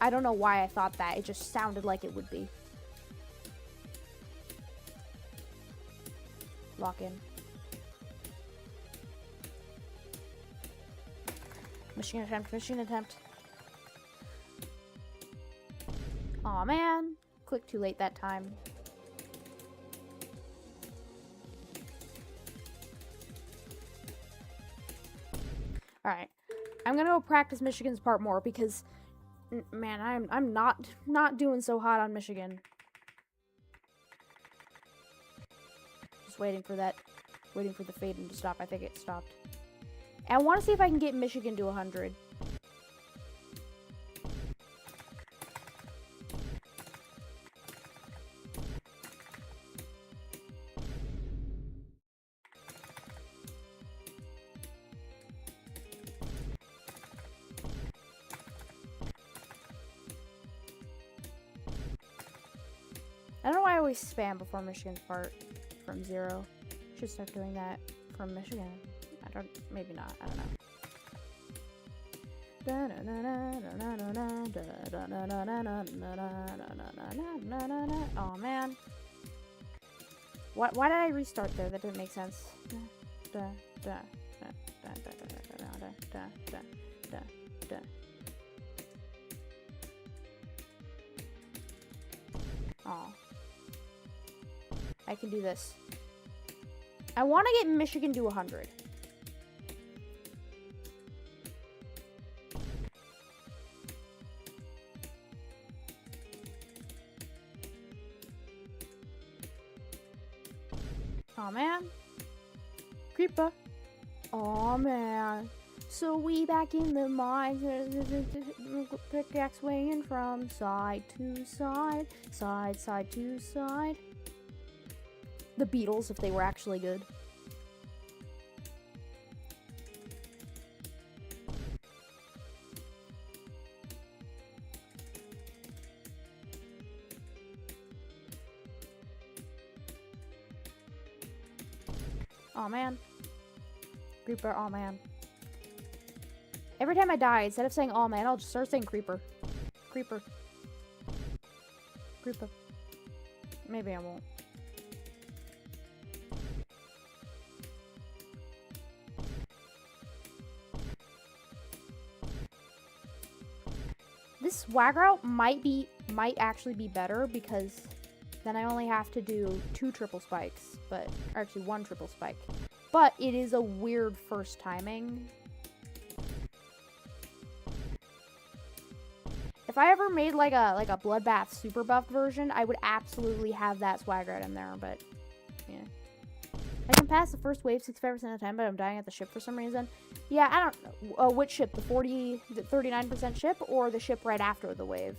[SPEAKER 1] I don't know why I thought that. It just sounded like it would be. Lock in. Mission attempt. Aw, man. Clicked too late that time. Alright. I'm gonna go practice Michigan's part more because, man, I'm not doing so hot on Michigan. Just waiting for the fading to stop. I think it stopped. And I want to see if I can get Michigan to 100. I don't know why I always spam before Michigan's part from 0. Should start doing that from Michigan. Maybe not, I don't know. Oh man. Why did I restart there? That didn't make sense. Oh. I can do this. I want to get Michigan to 100. Aw, man. Creeper. Aw, man. So we back in the mines. Pickaxe swinging from side to side. Side to side. The Beatles, if they were actually good. Oh man. Creeper, oh man. Every time I die, instead of saying oh man, I'll just start saying creeper. Creeper. Creeper. Maybe I won't. This swag route might actually be better because then I only have to do 2 triple spikes, or actually 1 triple spike. But it is a weird first timing. If I ever made like a Bloodbath super buffed version, I would absolutely have that swag route in there, but yeah. I can pass the first wave 65% of the time, but I'm dying at the ship for some reason. Yeah, I don't know. Which ship? The 39% ship or the ship right after the wave?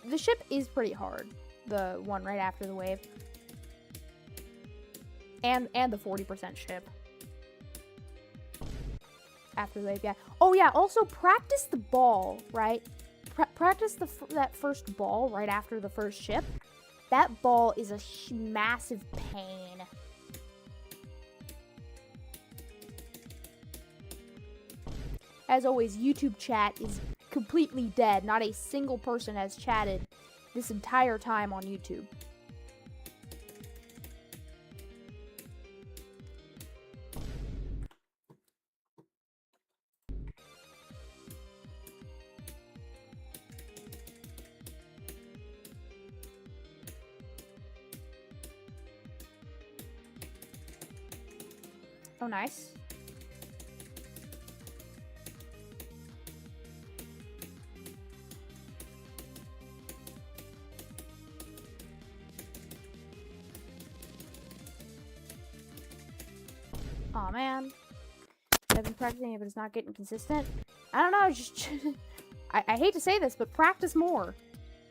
[SPEAKER 1] The ship is pretty hard. The one right after the wave. And the 40% ship. After the wave, yeah. Oh yeah, also practice the ball, right? Practice that first ball right after the first ship. That ball is a massive pain. As always, YouTube chat is completely dead. Not a single person has chatted this entire time on YouTube. Oh, nice. Aw, man. I've been practicing it, but it's not getting consistent. I don't know, just... I hate to say this, but practice more.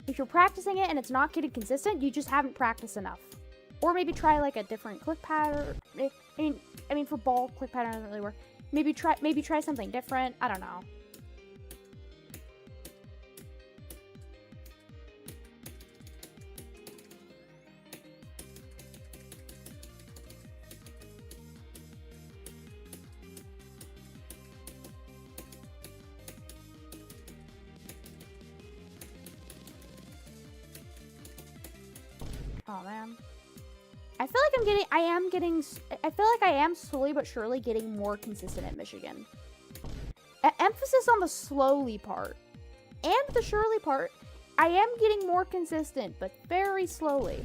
[SPEAKER 1] If you're practicing it and it's not getting consistent, you just haven't practiced enough. Or maybe try, like, a different click pattern. I mean, for ball, click pattern doesn't really work. Maybe try something different. I don't know. Oh, man. I feel like I feel like I am slowly but surely getting more consistent at Michigan. Emphasis on the slowly part. And the surely part, I am getting more consistent, but very slowly.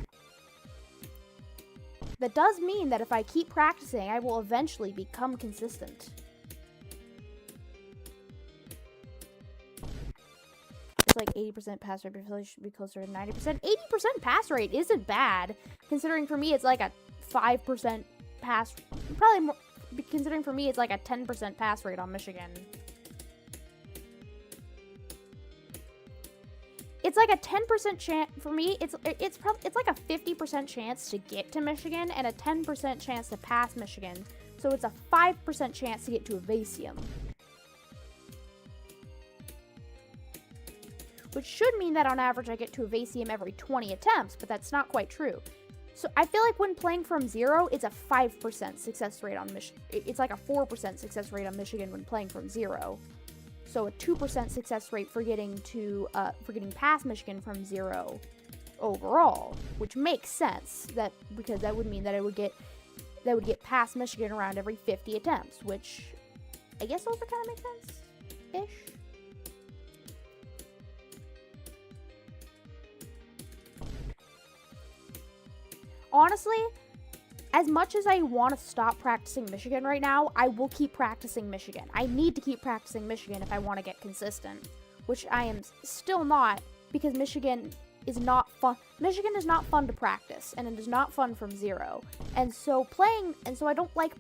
[SPEAKER 1] That does mean that if I keep practicing, I will eventually become consistent. Like 80% pass rate, but I feel like it should be closer to 90%. 80% pass rate isn't bad, considering for me it's like a 5% pass, probably more, considering for me it's like a 10% pass rate on Michigan. It's like a 10% chance, for me, it's like a 50% chance to get to Michigan and a 10% chance to pass Michigan, so it's a 5% chance to get to Evasium. Which should mean that on average I get to Evasium every 20 attempts, but that's not quite true. So I feel like when playing from 0, it's a 5% success rate on Michigan. It's like a 4% success rate on Michigan when playing from 0. So a 2% success rate for getting past Michigan from 0 overall, which makes sense because that would mean that I would get past Michigan around every 50 attempts, which I guess also kind of makes sense-ish. Honestly, as much as I want to stop practicing Michigan right now, I will keep practicing Michigan. I need to keep practicing Michigan if I want to get consistent, which I am still not, because Michigan is not fun. Michigan is not fun to practice, and it is not fun from 0. And so I don't like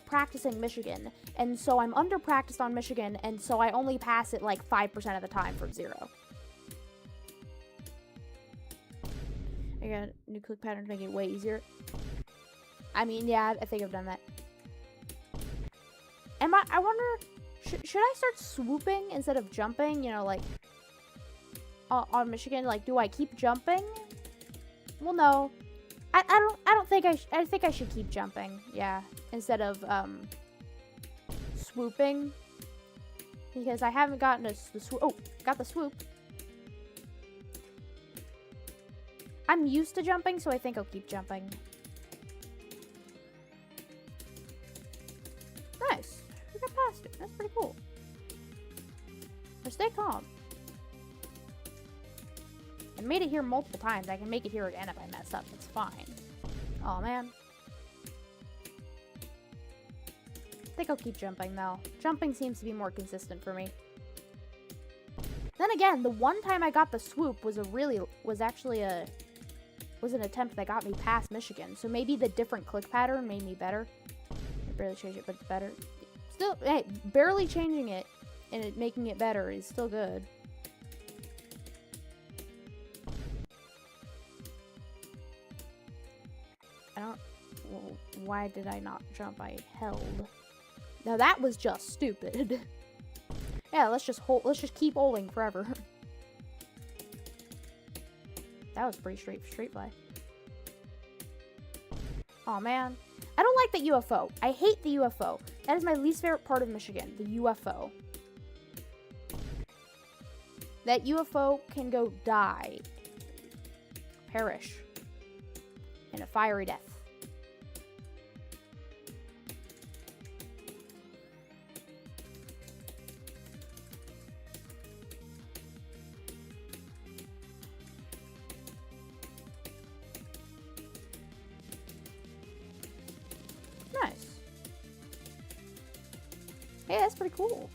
[SPEAKER 1] practicing Michigan, and so I'm under practiced on Michigan, and so I only pass it like 5% of the time from 0. I got new click pattern to make it way easier. I mean, yeah, I think I've done that. I wonder, should I start swooping instead of jumping? You know, like, on Michigan, like, do I keep jumping? Well, no. I don't think I think I should keep jumping. Yeah, instead of swooping, because I haven't gotten the swoop. Oh, got the swoop. I'm used to jumping, so I think I'll keep jumping. Nice. We got past it. That's pretty cool. But stay calm. I made it here multiple times. I can make it here again if I mess up. It's fine. Oh man. I think I'll keep jumping though. Jumping seems to be more consistent for me. Then again, the one time I got the swoop was actually an attempt that got me past Michigan. So maybe the different click pattern made me better. I barely changed it, but it's better. Still, hey, barely changing it and it making it better is still good. Well, why did I not jump? I held. Now that was just stupid. Yeah, let's just keep holding forever. That was pretty straight play. Oh man. I don't like the UFO. I hate the UFO. That is my least favorite part of Michigan, the UFO. That UFO can go die. Perish. In a fiery death. Nice. Hey, that's pretty cool.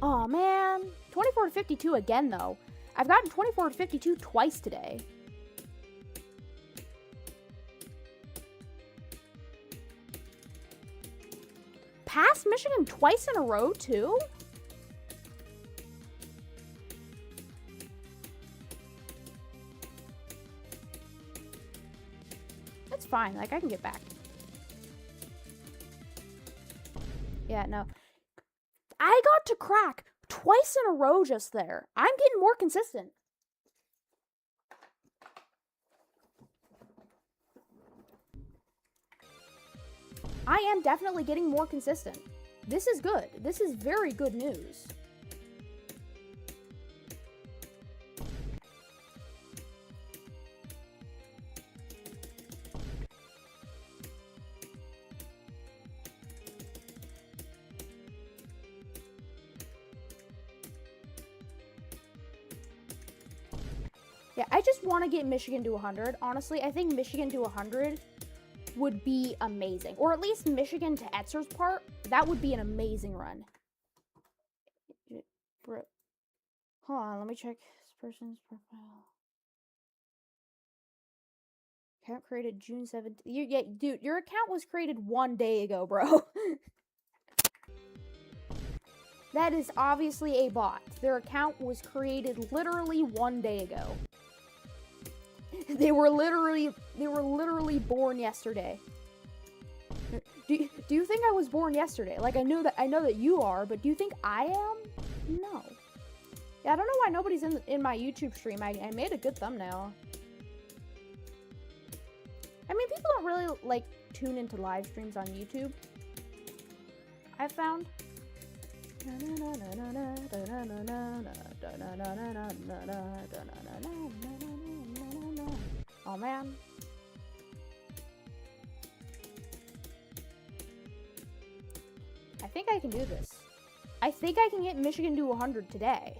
[SPEAKER 1] Oh man, 24 to 52 again though. I've gotten 24 to 52 twice today. Past Michigan twice in a row too? That's fine, like I can get back. Yeah, no. I got to crack twice in a row just there. I'm getting more consistent. I am definitely getting more consistent. This is good. This is very good news. Yeah, I just want to get Michigan to 100. Honestly, I think Michigan to 100 would be amazing. Or at least Michigan to Etzer's part. That would be an amazing run. Hold on, let me check this person's profile. Account created June 17th. Yeah, dude, your account was created 1 day ago, bro. That is obviously a bot. Their account was created literally 1 day ago. They were literally born yesterday. Do you think I was born yesterday? Like I know that you are, but do you think I am? No. Yeah, I don't know why nobody's in my YouTube stream. I made a good thumbnail. I mean, people don't really like tune into live streams on YouTube. I've found. Oh man. I think I can do this. I think I can get Michigan to 100 today.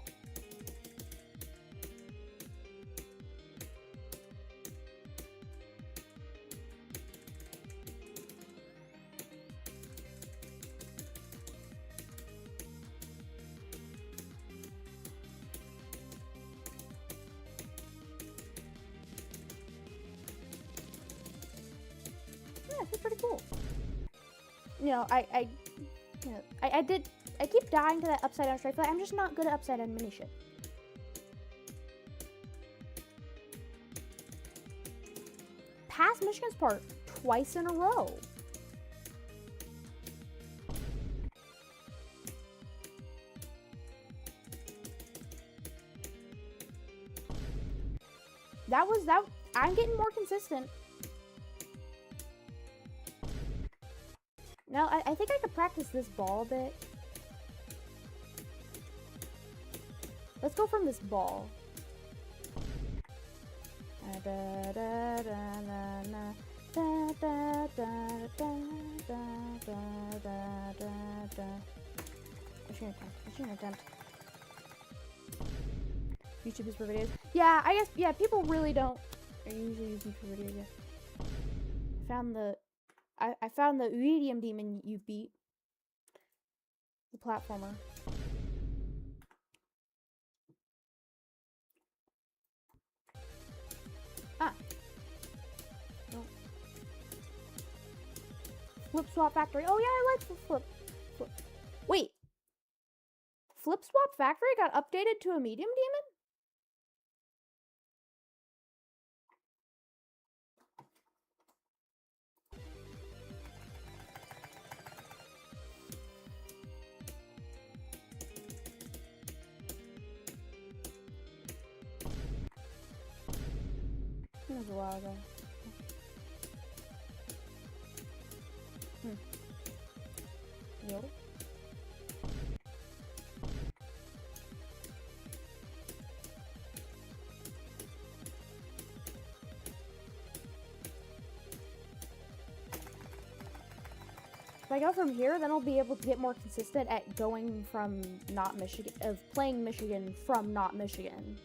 [SPEAKER 1] It's pretty cool. You know, I keep dying to that upside down straight fly. I'm just not good at upside down mini shit. Past Michigan's part twice in a row. I'm getting more consistent. Now, I think I could practice this ball a bit. Let's go from this ball. Machine attempt. YouTube is for videos. Yeah, I guess, yeah, people really don't usually use YouTube for videos, yeah. I found the Iridium Demon you beat. The platformer. Ah. No. Flip Swap Factory. Oh yeah, I like flip. Wait. Flip Swap Factory got updated to a medium demon? That was a while ago. Yo. If I go from here, then I'll be able to get more consistent at going from not Michigan, of playing Michigan from not Michigan.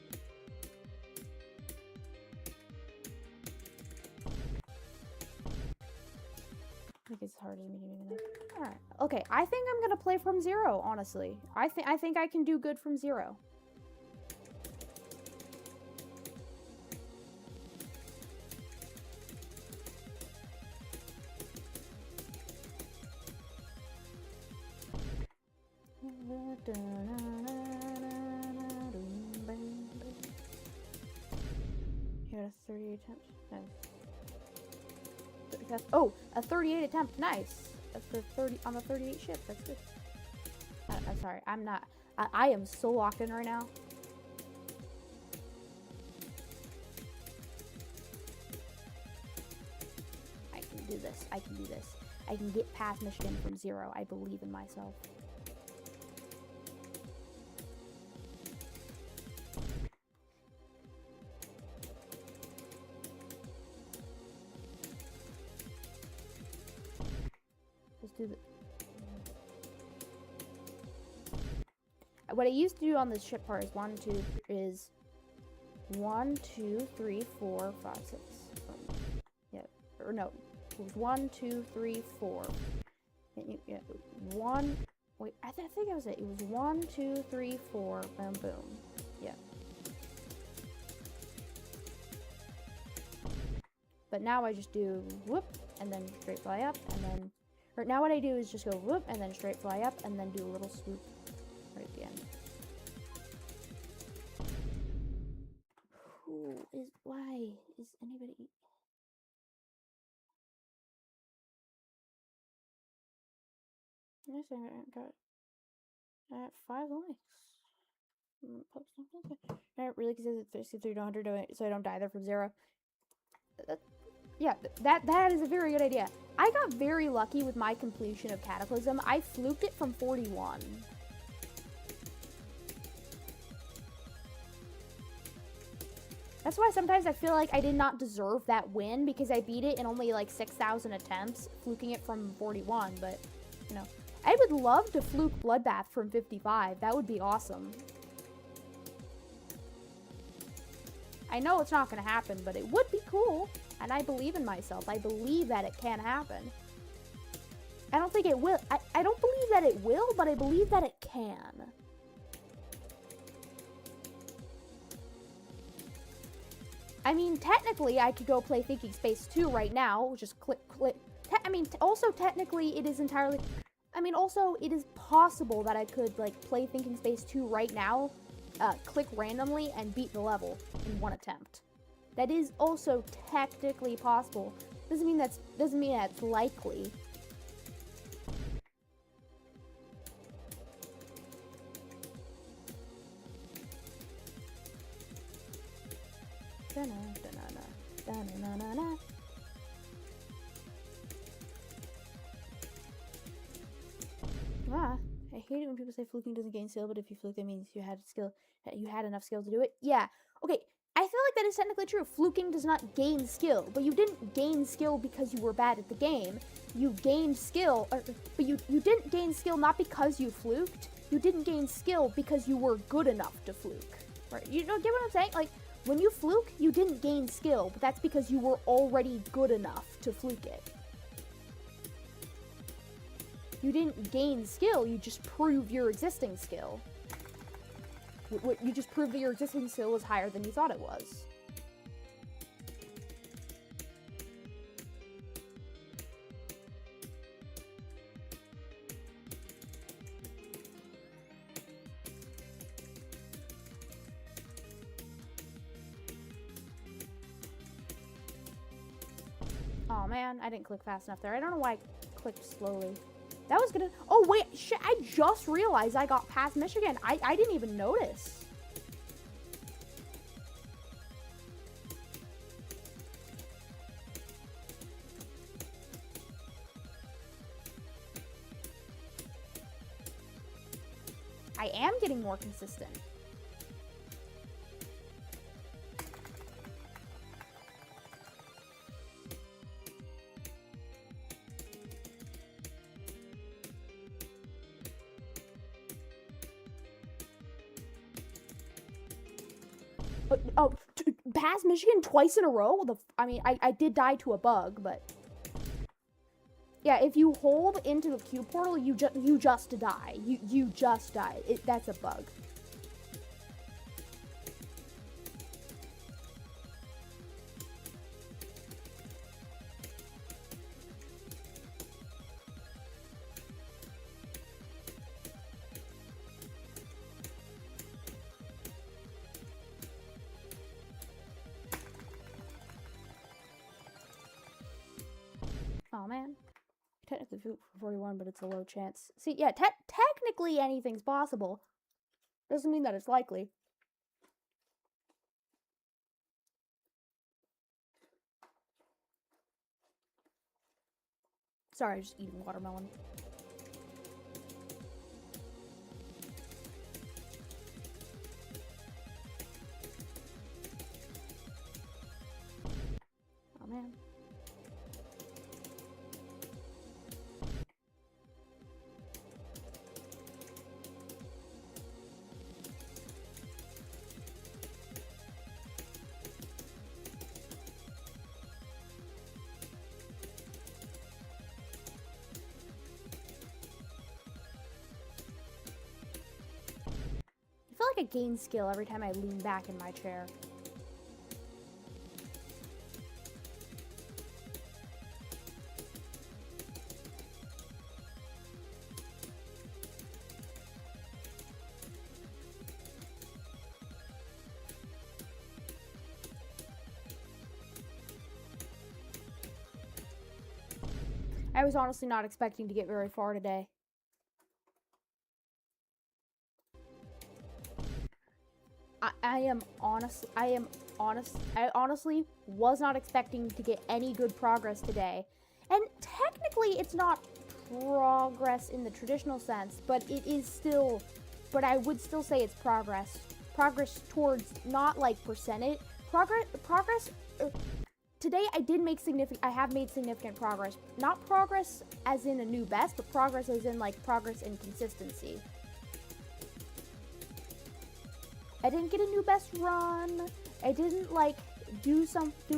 [SPEAKER 1] I think it's hard as me even. Alright. Okay, I think I'm gonna play from zero, honestly. I think I can do good from zero. You got a 38 attempt. Nice. Oh, a 38 attempt. Nice. That's the 30 on the 38 ship. That's good. I'm sorry. I'm not. I am so locked in right now. I can do this. I can do this. I can get past Michigan from zero. I believe in myself. Let's do the... What I used to do on this ship part is 1, 2, 3, 4, 5, 6. Yeah, or no, it was 1, 2, 3, 4. Yeah, 1. Wait, I think that was it. It was 1, 2, 3, 4. Boom, boom. Yeah. But now I just do whoop, and then straight fly up, and then... Or now what I do is just go whoop, and then straight fly up, and then do a little swoop right at the end. Why is anybody... Yes, I got 5 likes. Post something. Not really, because it's 63 to 100, so I don't die there from 0. Yeah, that is a very good idea. I got very lucky with my completion of Cataclysm. I fluked it from 41. That's why sometimes I feel like I did not deserve that win, because I beat it in only like 6,000 attempts, fluking it from 41, but, you know. I would love to fluke Bloodbath from 55. That would be awesome. I know it's not going to happen, but it would be cool. And I believe in myself. I believe that it can happen. I don't think it will. I don't believe that it will, but I believe that it can. I mean, technically, I could go play Thinking Space 2 right now. Just click. I mean, also, technically, it is entirely... I mean, also, it is possible that I could, like, play Thinking Space 2 right now, click randomly, and beat the level in 1 attempt. That is also technically possible. Doesn't mean that's likely. Da-na-na-na-na. Ah, I hate it when people say fluking doesn't gain skill, but if you fluke, that means you had enough skill to do it. Yeah. Okay. I feel like that is technically true. Fluking does not gain skill, but you didn't gain skill because you were bad at the game. You gained skill, but you didn't gain skill not because you fluked. You didn't gain skill because you were good enough to fluke. Right? You don't get what I'm saying? Like, when you fluke, you didn't gain skill, but that's because you were already good enough to fluke it. You didn't gain skill, you just proved your existing skill. You just proved that your existing skill was higher than you thought it was. Oh man, I didn't click fast enough there. I don't know why I clicked slowly. That was gonna... Oh wait, shit, I just realized I got past Michigan. I didn't even notice. I am getting more consistent. Past Michigan twice in a row? I mean, I did die to a bug, but... Yeah, if you hold into the Q portal, you just die. You just die. That's a bug. Oh man. Technically for 41, but it's a low chance. See, yeah, technically anything's possible. Doesn't mean that it's likely. Sorry, just eating watermelon. Oh man. I feel like I gain skill every time I lean back in my chair. I was honestly not expecting to get very far today. I honestly was not expecting to get any good progress today. And technically it's not progress in the traditional sense, but it is still, but I would still say it's progress. Progress towards not like percentage. Progress, today I have made significant progress. Not progress as in a new best, but progress as in like progress in consistency. I didn't get a new best run. I didn't like do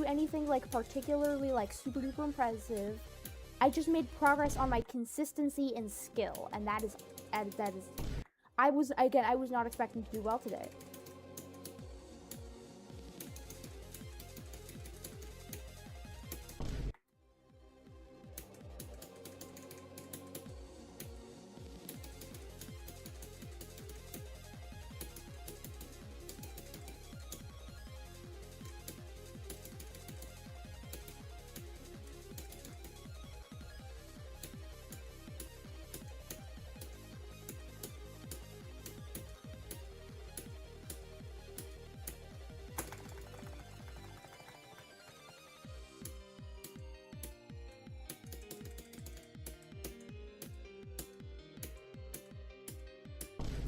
[SPEAKER 1] anything like particularly like super duper impressive. I just made progress on my consistency and skill, and that is I was not expecting to do well today.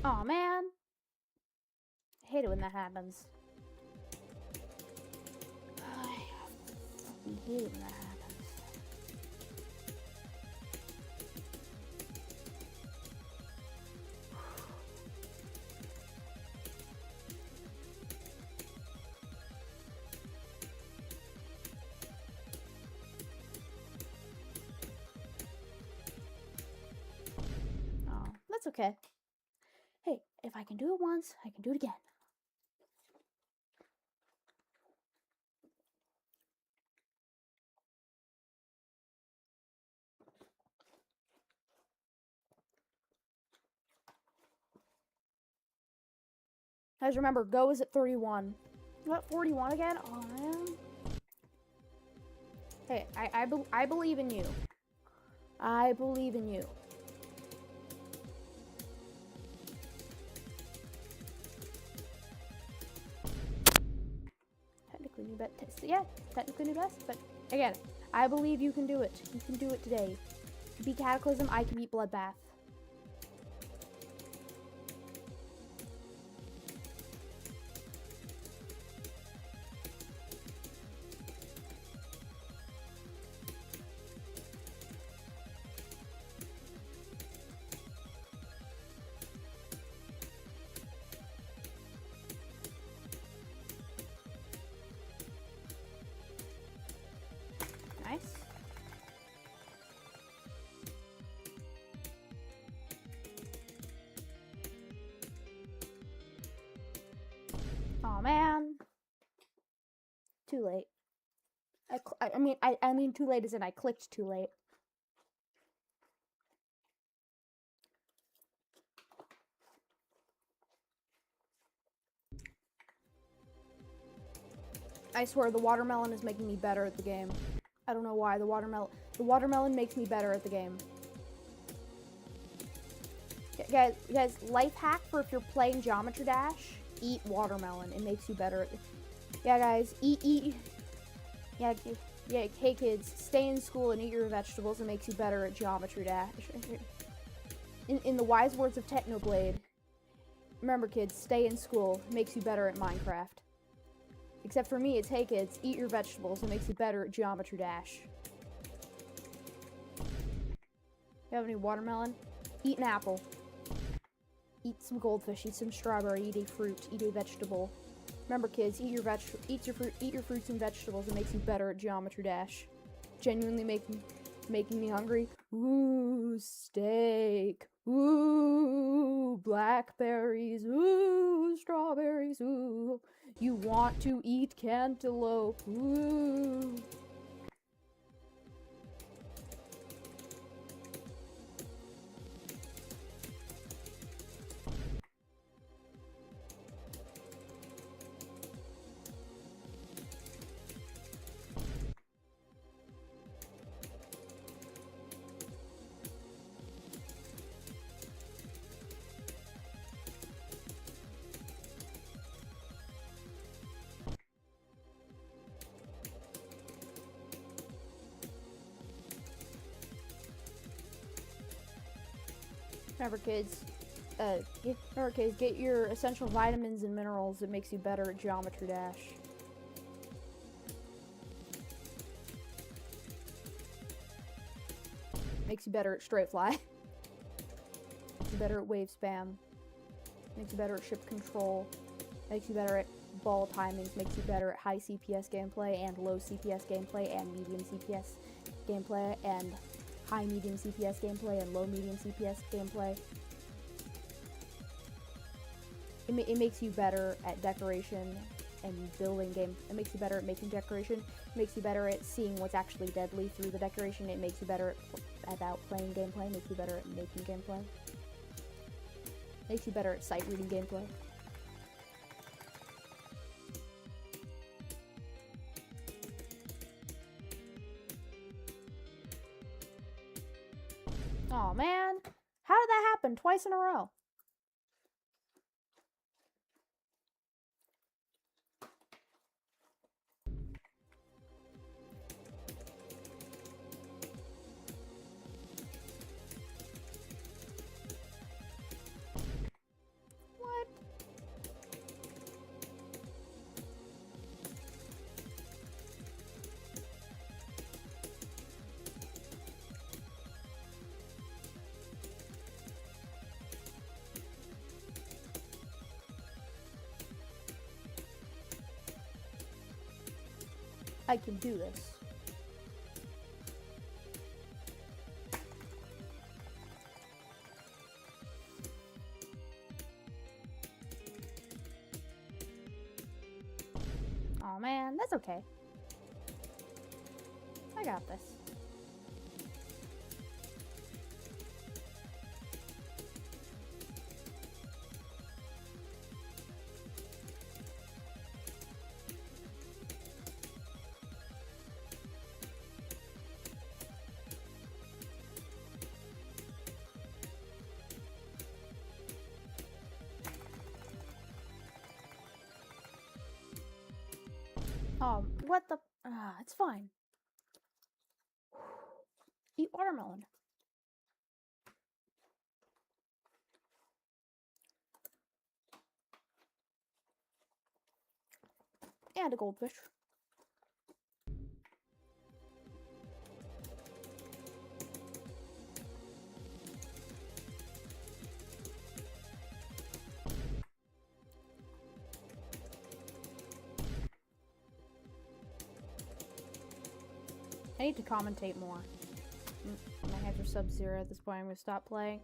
[SPEAKER 1] Aw, man. I hate it when that happens. I fucking hate it when that happens. Oh, that's okay. Hey, if I can do it once, I can do it again. Guys, remember, Go is at 31. What, 41 again? Oh, man. Hey, I believe in you. I believe in you. Technically new best. Yeah, technically new best. But again, I believe you can do it. You can do it today. You can beat Cataclysm. I can beat Bloodbath. Nice. Oh man. Too late. I mean too late as in I clicked too late. I swear the watermelon is making me better at the game. I don't know why. The watermelon makes me better at the game. Guys, life hack for if you're playing Geometry Dash, eat watermelon. It makes you better at Yeah, guys, eat. Yeah, hey kids, stay in school and eat your vegetables. It makes you better at Geometry Dash. In the wise words of Technoblade, remember kids, stay in school. It makes you better at Minecraft. Except for me, it's, hey kids, eat your vegetables. It makes you better at Geometry Dash. You have any watermelon? Eat an apple. Eat some goldfish. Eat some strawberry. Eat a fruit. Eat a vegetable. Remember, kids, eat your fruits and vegetables. It makes you better at Geometry Dash. Genuinely making me hungry. Ooh, steak. Ooh, blackberries. Ooh, strawberries. Ooh. You want to eat cantaloupe. Ooh. Remember, kids, get your essential vitamins and minerals. It makes you better at Geometry Dash. Makes you better at Straight Fly. Makes you better at Wave Spam. Makes you better at Ship Control. Makes you better at ball timings. Makes you better at high CPS gameplay and low CPS gameplay and medium CPS gameplay and high medium CPS gameplay and low medium CPS gameplay. It makes you better at decoration and building game. It makes you better at making decoration. It makes you better at seeing what's actually deadly through the decoration. It makes you better about playing gameplay. It makes you better at making gameplay. It makes you better at sight reading gameplay. Aw, man. How did that happen twice in a row? I can do this. Oh man, that's okay. I got this. What the? It's fine. Eat watermelon. And a goldfish. I need to commentate more. My hands are sub-zero at this point. I'm gonna stop playing.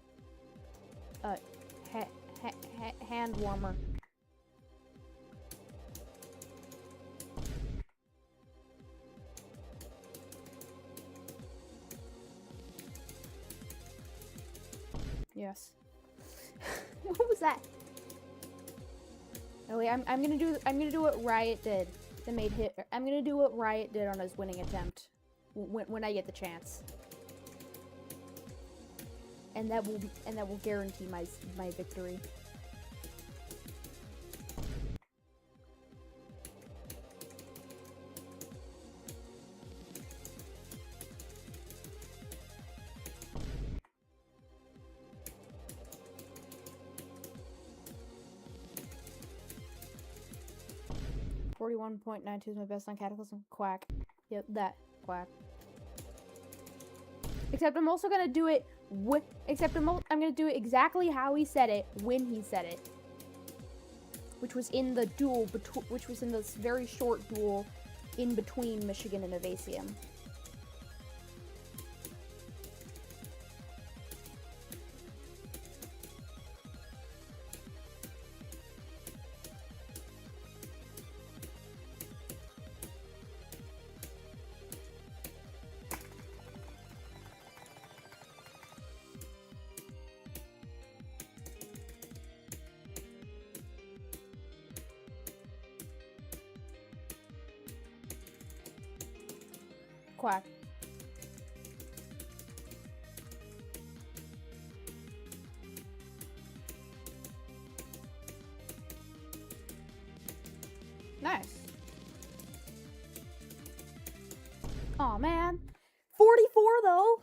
[SPEAKER 1] Hand warmer. Yes. What was that? Oh wait, I'm gonna do what Riot did. That made hit. I'm gonna do what Riot did on his winning attempt. When I get the chance, and that will guarantee my victory. .92 is my best on Cataclysm. Quack. Yep, that quack. Except I'm also gonna do it I'm gonna do it exactly how he said it when he said it, which was in the duel which was in this very short duel in between Michigan and Evasium. Quack. Nice. Aw, man. 44 though.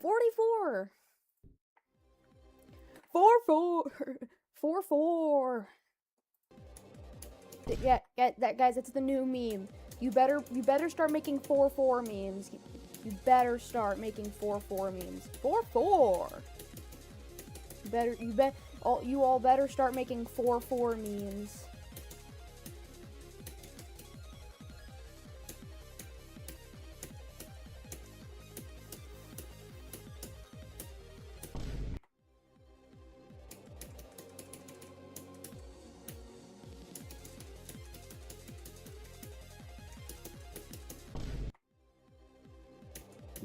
[SPEAKER 1] 44. 4-4. Yeah, that guys, it's the new meme. You better start making 4-4 memes. You better start making 4-4 memes. 4-4. You all better start making 4-4 memes.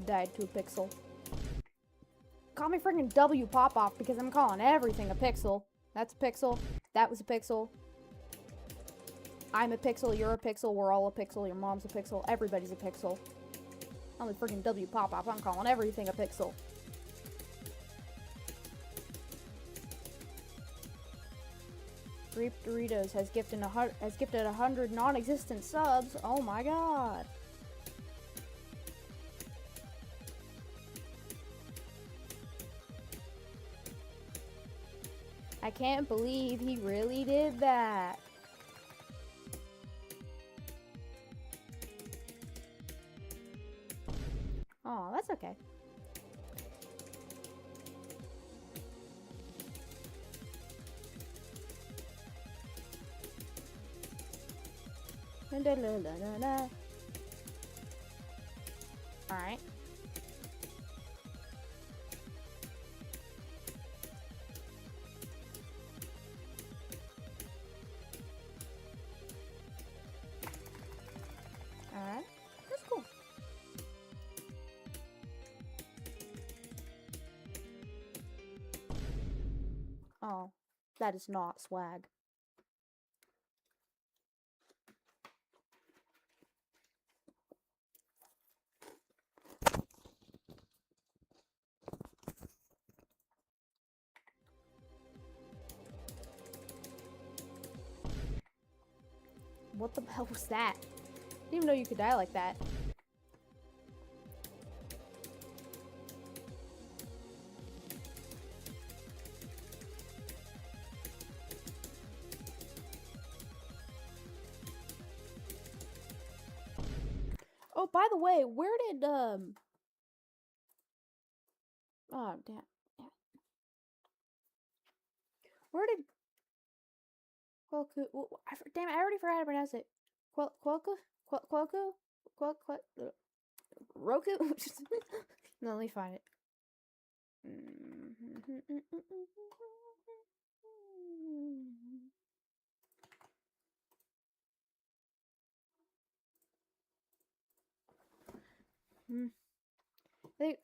[SPEAKER 1] Died to a pixel. Call me friggin' W pop-off because I'm calling everything a pixel. That's a pixel. That was a pixel. I'm a pixel. You're a pixel. We're all a pixel. Your mom's a pixel. Everybody's a pixel. I'm a friggin' W pop-off. I'm calling everything a pixel. Grape Doritos has gifted 100 non-existent subs. Oh my god. I can't believe he really did that. Oh, that's okay. Alright. Alright. That's cool. Oh, that is not swag. What the hell was that? Didn't even know you could die like that. Oh, by the way, where did oh damn. Where did Quelku? Damn it! I already forgot how to pronounce it. Quelku? Quelku? Roku? No, let me find it.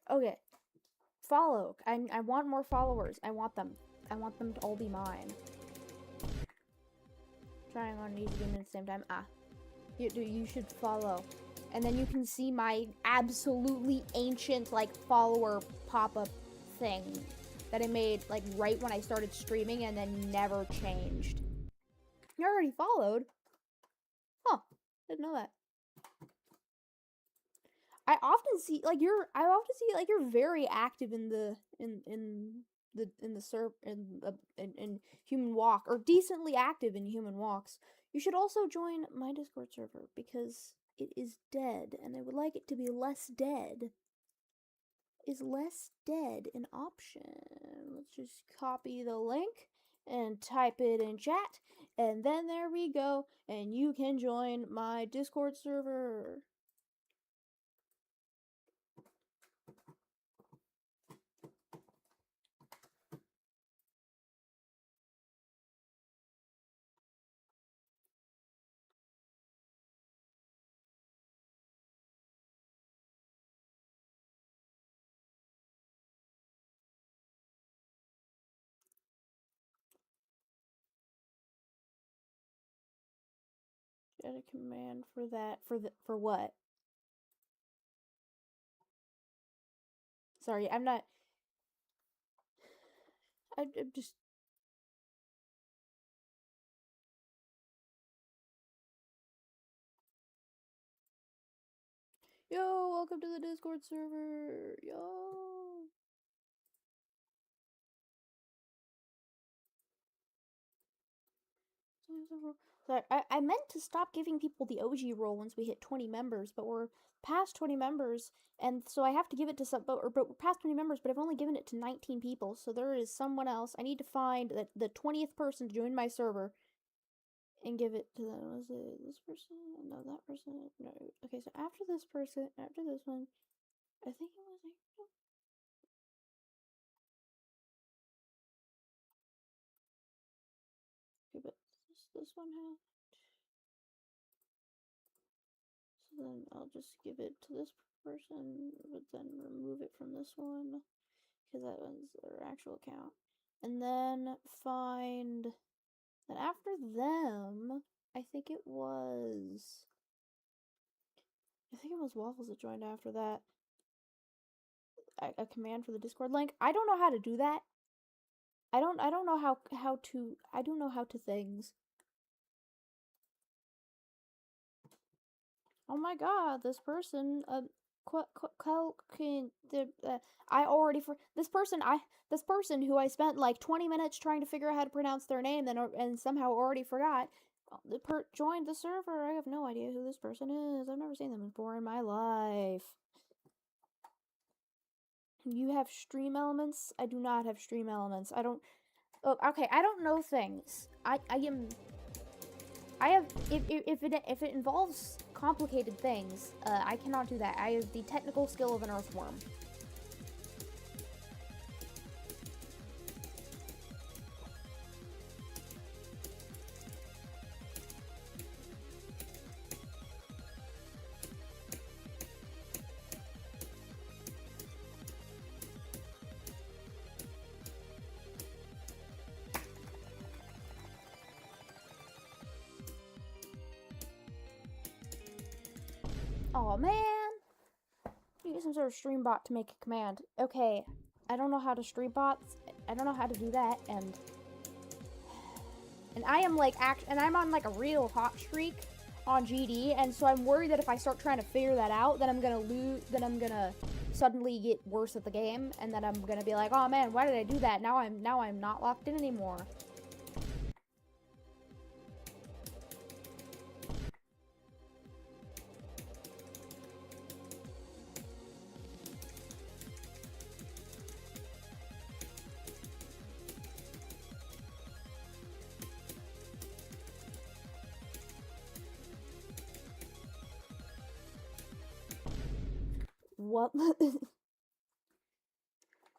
[SPEAKER 1] Okay. Follow. I want more followers. I want them. I want them to all be mine. Trying on an easy game at the same time. You should follow. And then you can see my absolutely ancient, like, follower pop-up thing that I made, like, right when I started streaming and then never changed. You already followed? Huh. Didn't know that. I often see you're very active in human walk, or decently active in human walks. You should also join my Discord server because it is dead and I would like it to be less dead. Is less dead an option? Let's just copy the link and type it in chat, and then there we go, and you can join my Discord server. Get a command for that. For what? Sorry, I'm not. I'm just. Yo, welcome to the Discord server. Yo. Sorry, I meant to stop giving people the OG role once we hit 20 members, but we're past 20 members, and so I have to give it to but we're past 20 members, but I've only given it to 19 people, so there is someone else. I need to find the 20th person to join my server and give it to them. Was it this person? No, that person. No. Okay, so after this person, after this one, I think it was like. Okay, but this one has. So then I'll just give it to this person, but then remove it from this one because that one's their actual account. And then find. Then after them, I think it was. Waffles that joined after that. A command for the Discord link. I don't know how to do that. I don't know how to. I don't know how to things. Oh my god, this person, I already this person who I spent like 20 minutes trying to figure out how to pronounce their name and somehow already forgot, joined the server. I have no idea who this person is. I've never seen them before in my life. You have stream elements? I do not have stream elements. I don't. Oh, okay, I don't know things. I have if it involves complicated things, I cannot do that. I have the technical skill of an earthworm. Oh man! You use some sort of stream bot to make a command. Okay, I don't know how to stream bots. I don't know how to do that, and I am like and I'm on like a real hot streak on GD, and so I'm worried that if I start trying to figure that out, then I'm gonna lose. Then I'm gonna suddenly get worse at the game, and then I'm gonna be like, oh man, why did I do that? Now I'm not locked in anymore. What?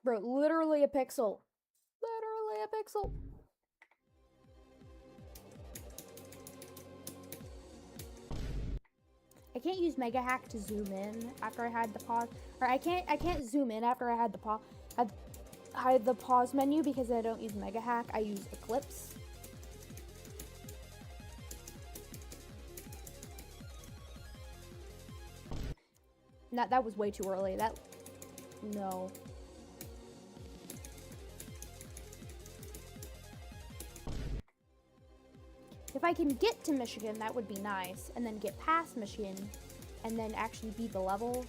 [SPEAKER 1] Bro, literally a pixel. Literally a pixel. I can't use Mega Hack to zoom in after I had the pause. Or I can't zoom in after I had the hide the pause menu because I don't use Mega Hack. I use Eclipse. That was way too early. No. If I can get to Michigan, that would be nice, and then get past Michigan, and then actually beat the level.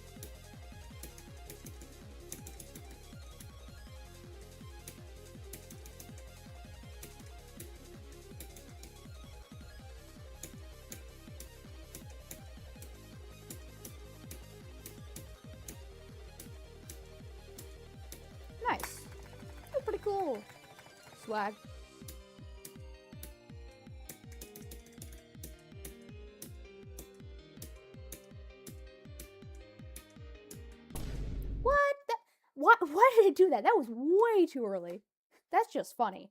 [SPEAKER 1] Nice. That's pretty cool. Swag. What? Why did it do that? That was way too early. That's just funny.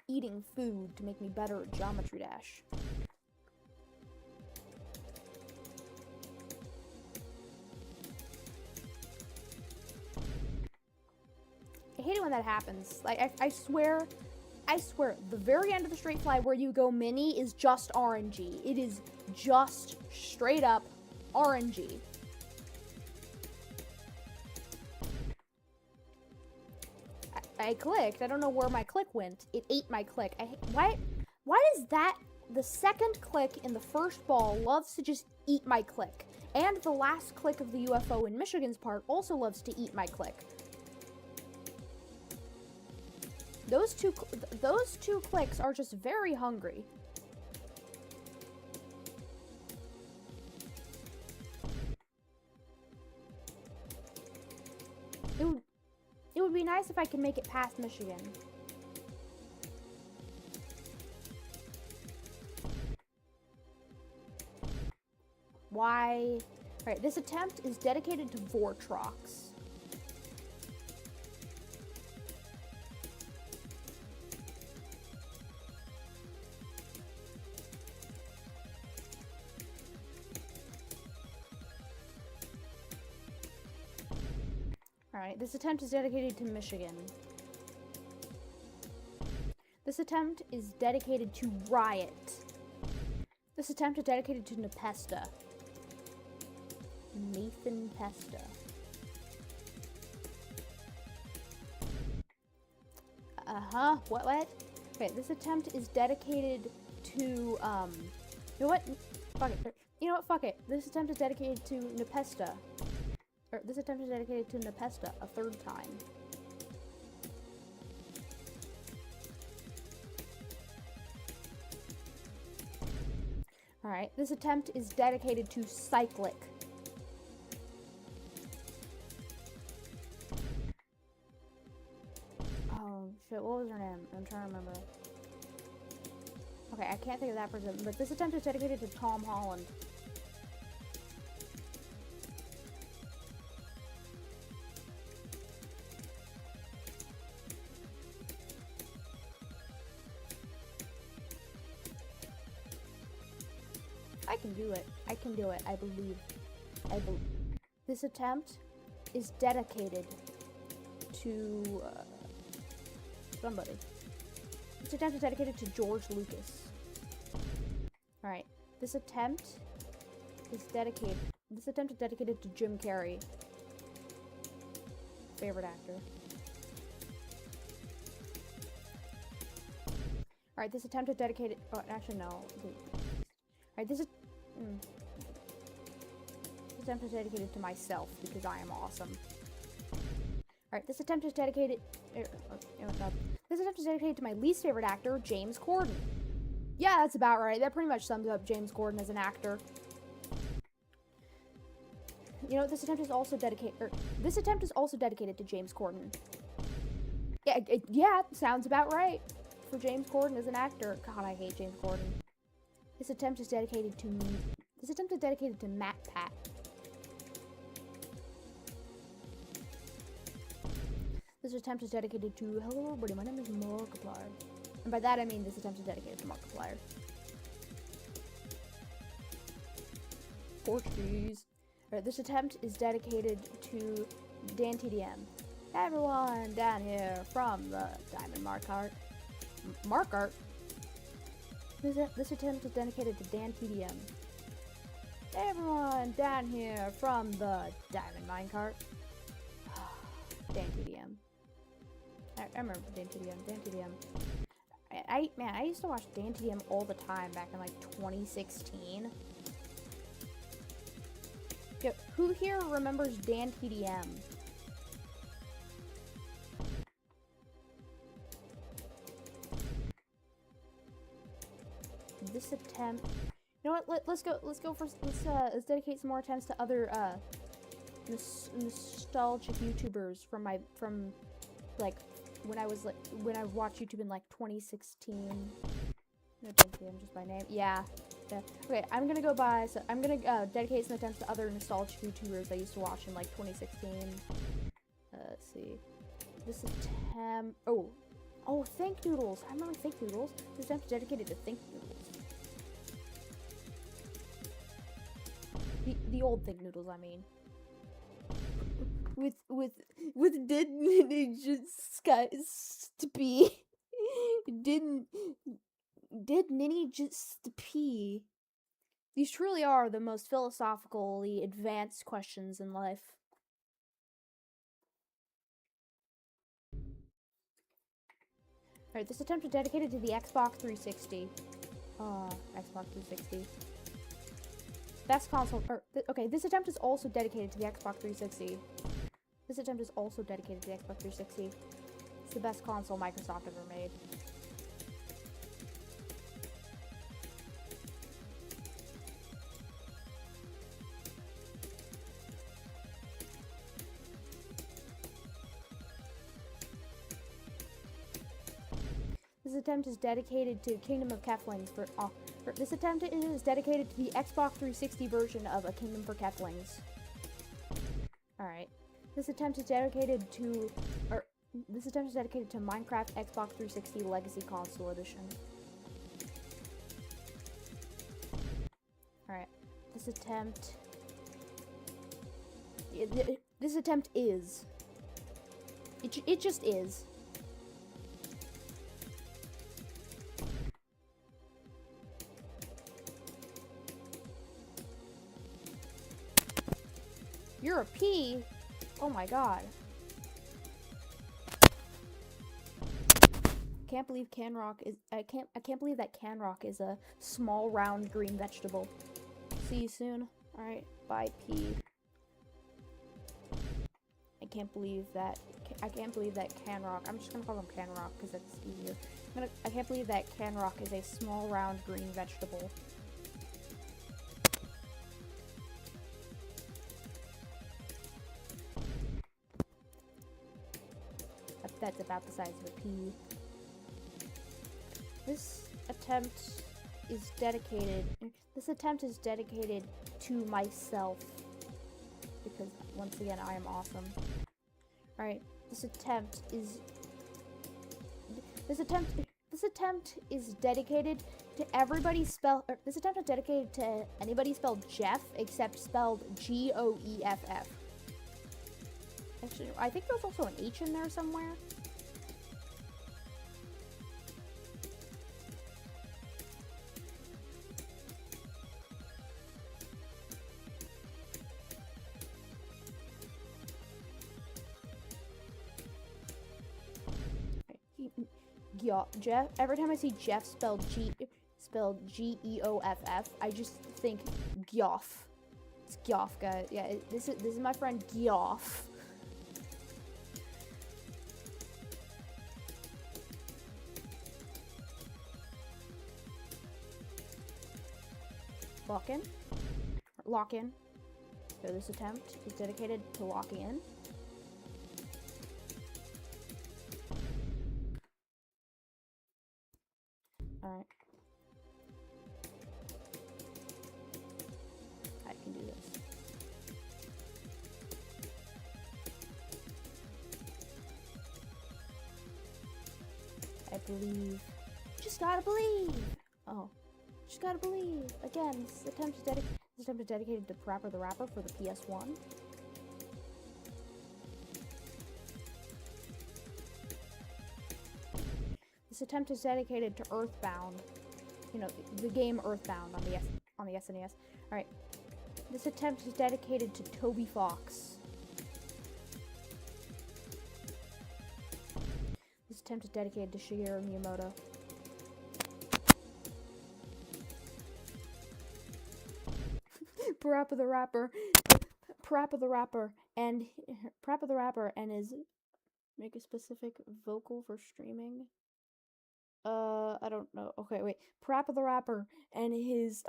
[SPEAKER 1] Eating food to make me better at Geometry Dash. I hate it when that happens. Like, I swear, the very end of the straight fly where you go mini is just RNG. It is just straight up RNG. I clicked. I don't know where my click went. It ate my click. Why is that the second click in the first ball loves to just eat my click? And the last click of the UFO in Michigan's part also loves to eat my click. Those two clicks are just very hungry. It would be nice if I could make it past Michigan. Why? Alright, this attempt is dedicated to Vortrox. Alright, this attempt is dedicated to Michigan. This attempt is dedicated to Riot. This attempt is dedicated to Nepesta. Nathan Pesta. What? Okay, this attempt is dedicated to, you know what? Fuck it. You know what? Fuck it. This attempt is dedicated to Nepesta. This attempt is dedicated to Nepesta a third time. Alright, this attempt is dedicated to Cyclic. Shit, what was her name? I'm trying to remember. Okay, I can't think of that person, but this attempt is dedicated to Tom Holland. I can do it. I can do it. I believe. This attempt is dedicated to somebody. This attempt is dedicated to George Lucas. Alright. This attempt is dedicated to Jim Carrey. Favorite actor. Alright, this attempt is dedicated... Oh, actually, no. Alright, this attempt is dedicated to myself, because I am awesome. Alright, this attempt is dedicated... This attempt is dedicated to my least favorite actor, James Corden. Yeah, that's about right. That pretty much sums up James Corden as an actor. You know, this attempt is also dedicated to James Corden. Yeah, sounds about right. For James Corden as an actor. God, I hate James Corden. This attempt is dedicated to me. This attempt is dedicated to Matt Pat. This attempt is dedicated to, hello everybody, my name is Markiplier. And by that I mean this attempt is dedicated to Markiplier. Portuguese. Alright, this attempt is dedicated to Dan TDM. Everyone down here from the Diamond Mark Art. This attempt is dedicated to Dan TDM. Everyone down here from the Diamond Minecart. Dan TDM. I remember Dan TDM. I used to watch Dan TDM all the time back in like 2016. Yo, who here remembers Dan TDM? This attempt, you know what? Let's dedicate some more attempts to other nostalgic YouTubers from like when I watched YouTube in like 2016. No, I'm just by name. Yeah. Okay, I'm gonna dedicate some attempts to other nostalgic YouTubers I used to watch in like 2016. Let's see. This attempt. Oh, Think Noodles. I remember Think Noodles. This attempt is dedicated to Think Noodles. The old Think Noodles, I mean. With did Ninja Sky Stippy. Did Ninny just pee? These truly are the most philosophically advanced questions in life. Alright, this attempt is dedicated to the Xbox 360. Xbox 360. Best console, okay, this attempt is also dedicated to the Xbox 360. This attempt is also dedicated to the Xbox 360. It's the best console Microsoft ever made. This attempt is dedicated to Kingdom of Keflings this attempt is dedicated to the Xbox 360 version of A Kingdom for Keflings. Alright. This attempt is dedicated to Minecraft Xbox 360 Legacy Console Edition. Alright. This attempt is. It just is. You're a P? Oh my god. Can't believe I can't believe that Canrock is a small round green vegetable. See you soon. Alright, bye P. I can't believe that Canrock, I'm just gonna call him Canrock because that's easier. I can't believe that Canrock is a small round green vegetable. that's about the size of a pea. This attempt is dedicated to myself, because once again I am awesome. Alright, this attempt is dedicated to everybody this attempt is dedicated to anybody spelled Jeff except spelled Goeff. Actually, I think there's also an H in there somewhere. Jeff. Every time I see Jeff spelled Geoff, I just think Gyoff. It's Gyoff, guys. Yeah, this is my friend Gyoff. Lock in. So this attempt is dedicated to locking in. Alright. I can do this. I believe. Just gotta believe! Oh. Just gotta believe. Again, this attempt is dedicated to Prapper the Rapper for the PS1. This attempt is dedicated to Earthbound. You know, the game Earthbound on the SNES. Alright. This attempt is dedicated to Toby Fox. This attempt is dedicated to Shigeru Miyamoto. Parappa the Rapper and his make a specific vocal for streaming. I don't know. Okay, wait. Parappa the Rapper and his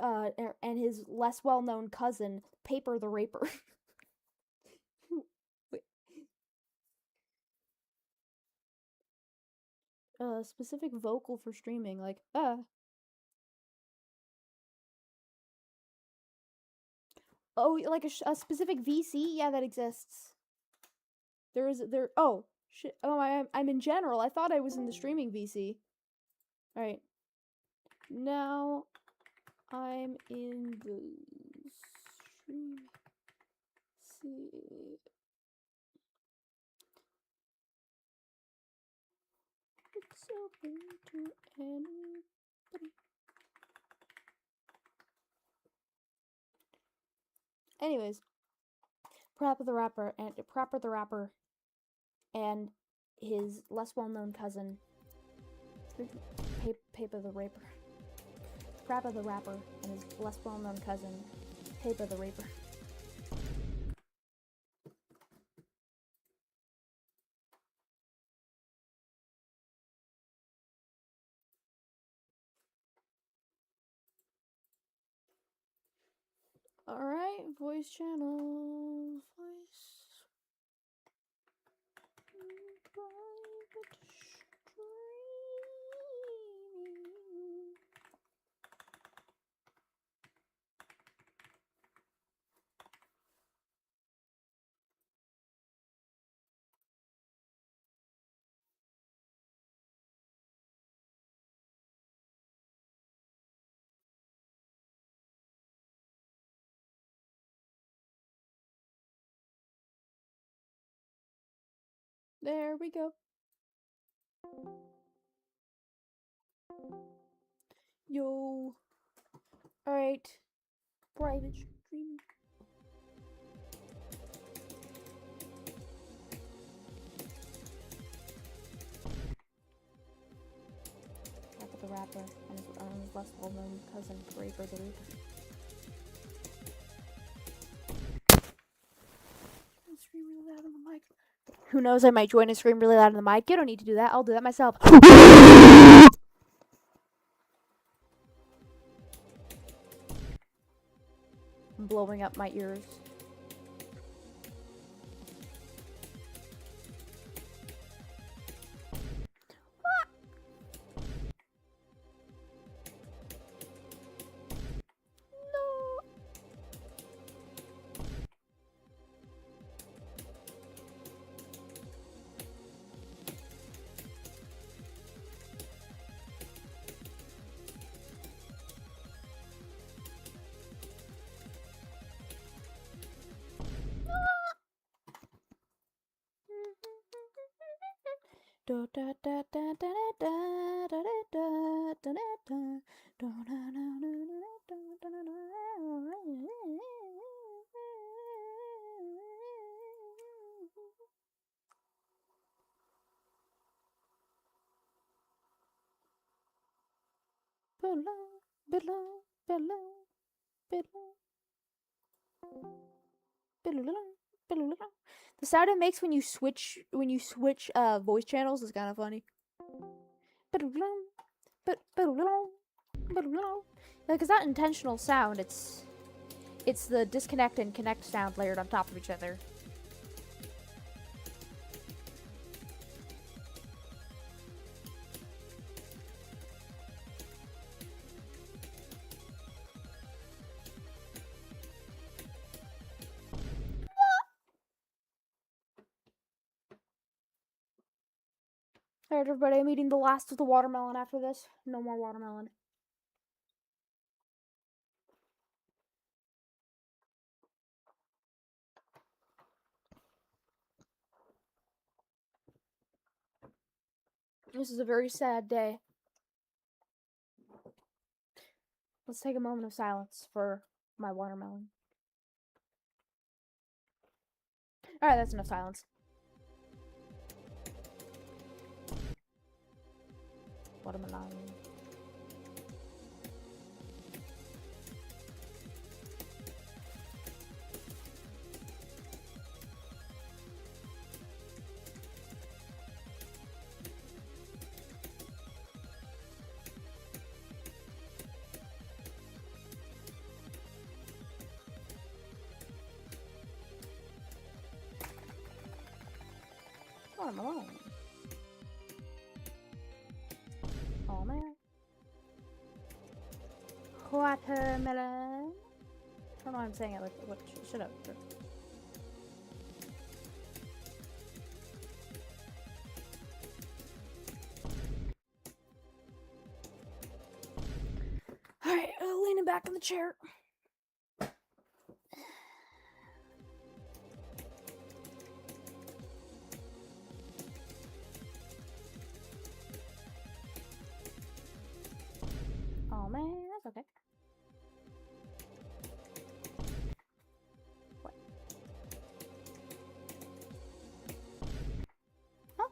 [SPEAKER 1] less well-known cousin, Paper the Raper. Wait. Specific vocal for streaming, like Oh, like a specific VC? Yeah, that exists. Oh, shit. Oh, I'm in general. I thought I was in the streaming VC. Alright. Now, I'm in the stream. See. It's open to anybody. Anyways, Parappa the Rapper and his less well-known cousin, Paper the Raper. Parappa the Rapper and his less well-known cousin, Paper the Raper. Alright, voice channel, private streaming. There we go. Yo. Alright. Private streaming. Parappa the Rapper and his less well-known cousin, Paper the Raper. Scream really loud on the mic. Who knows, I might join and scream really loud on the mic. You don't need to do that. I'll do that myself. I'm blowing up my ears. Below, below, below, below. The sound it makes when you switch voice channels is kind of funny. Like it's not intentional sound. It's the disconnect and connect sound layered on top of each other. Alright, everybody, I'm eating the last of the watermelon after this. No more watermelon. This is a very sad day. Let's take a moment of silence for my watermelon. Alright, that's enough silence. Watermelon. Watermelon. Oh man. Watermelon. I don't know why I'm saying it like what shut up. Alright, leaning back in the chair. Oh man, that's okay. What? Huh?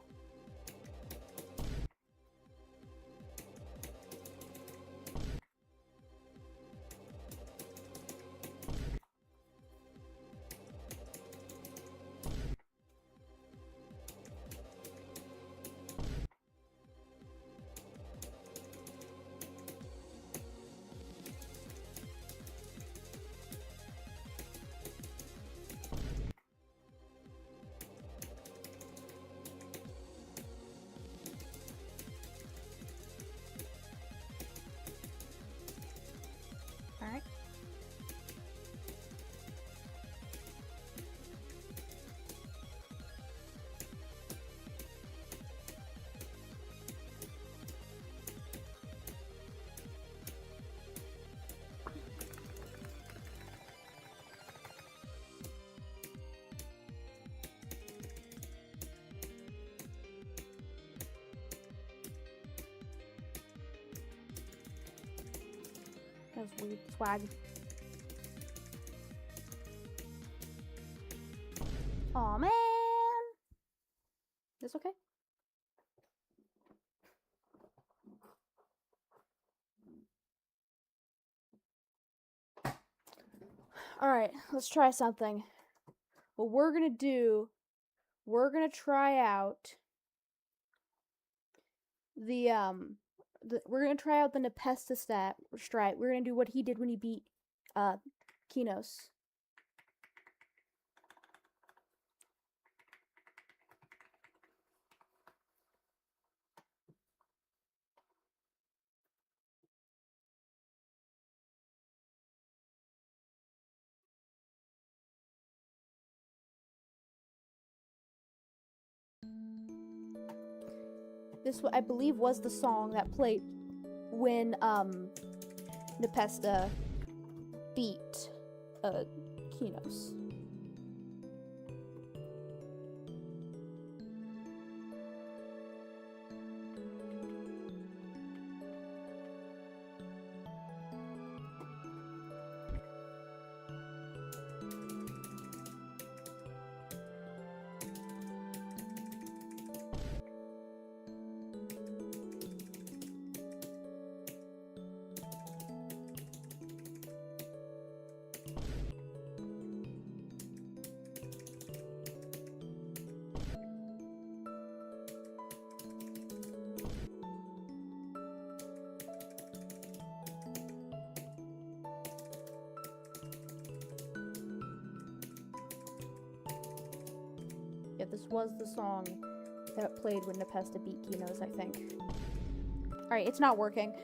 [SPEAKER 1] Alright. That's weird swag. Aw, man. This okay? Alright, let's try something. What we're gonna do, we're gonna try out the we're gonna try out the Nepesta strat. We're gonna do what he did when he beat Kinos. This, I believe, was the song that played when Nepesta beat Kinos. Yeah, this was the song that played when Nepesta beat Kinos, I think. Alright, it's not working.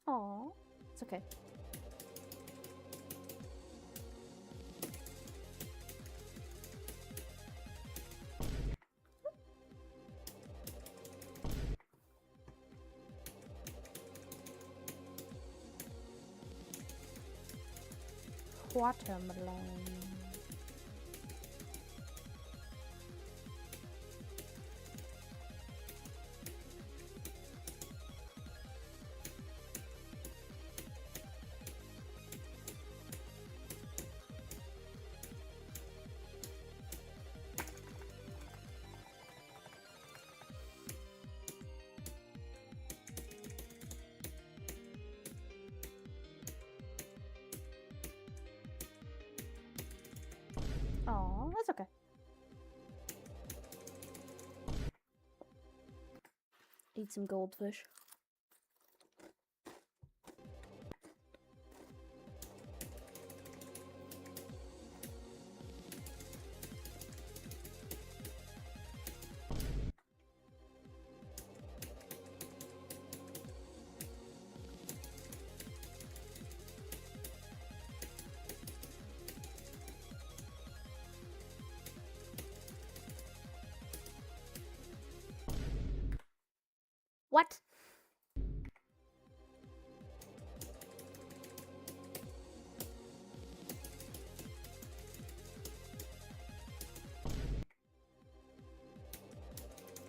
[SPEAKER 1] Aww, it's okay. Watermelon. Aw, that's okay. Eat some goldfish. What?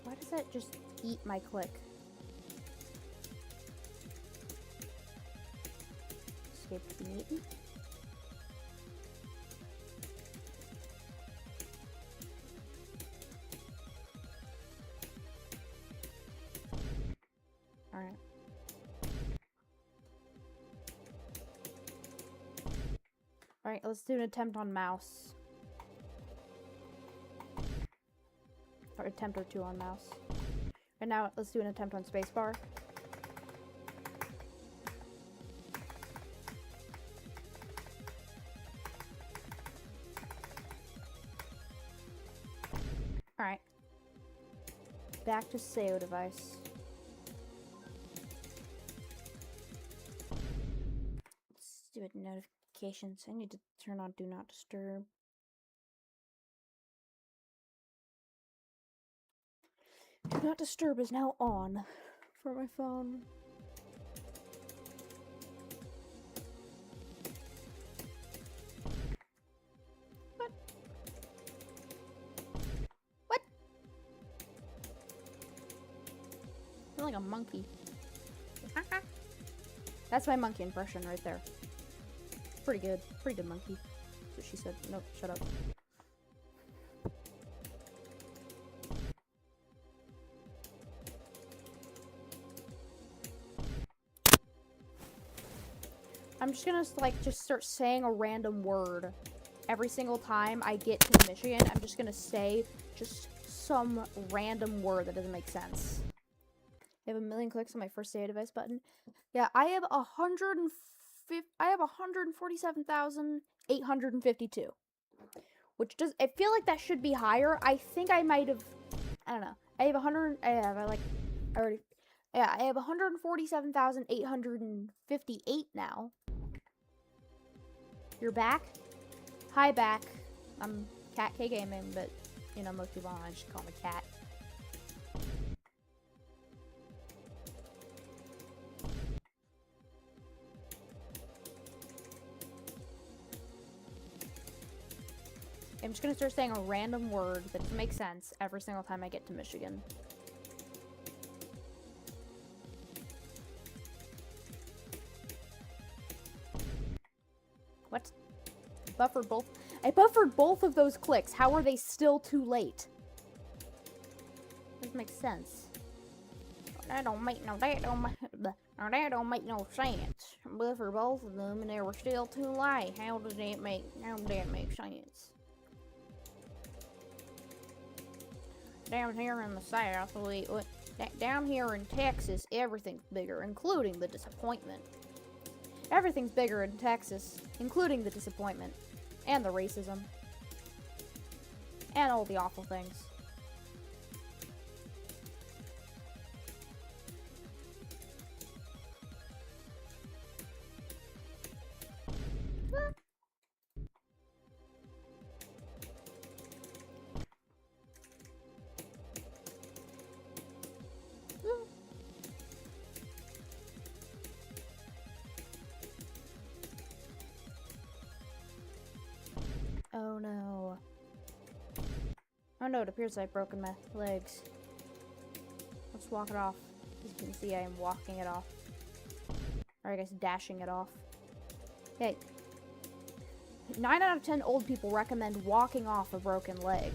[SPEAKER 1] Why does that just eat my click? Escape to be eaten. Alright. Alright, let's do an attempt on mouse. Or attempt or two on mouse. And now let's do an attempt on spacebar. Alright. Back to SEO device. Let's do it. Notifications. I need to turn on Do Not Disturb. Do Not Disturb is now on for my phone. What? What? You're like a monkey. That's my monkey impression right there. Pretty good. Pretty good monkey. That's what she said. Nope, shut up. I'm just gonna just start saying a random word every single time I get to Michigan. I'm just gonna say just some random word that doesn't make sense. I have 1 million clicks on my first SEO device button. Yeah, I have 147,852, which does. I feel like that should be higher. I think I might have. I don't know. I have 100. I already. Yeah, I have 147,858 now. You're back? Hi, back. I'm Cat K Gaming, but, you know, most people online just call me Cat. I'm just gonna start saying a random word that doesn't make sense every single time I get to Michigan. What? I buffered both of those clicks. How are they still too late? just make sense. That don't make no sense. But for both of them, and they were still too late. How did that make sense? Down here in the South, down here in Texas, everything's bigger, including the disappointment. Everything's bigger in Texas, including the disappointment, and the racism, and all the awful things. Oh no. Oh no, it appears I've broken my legs. Let's walk it off. As you can see, I am walking it off. Or I guess dashing it off. Hey. 9 out of 10 old people recommend walking off a broken leg.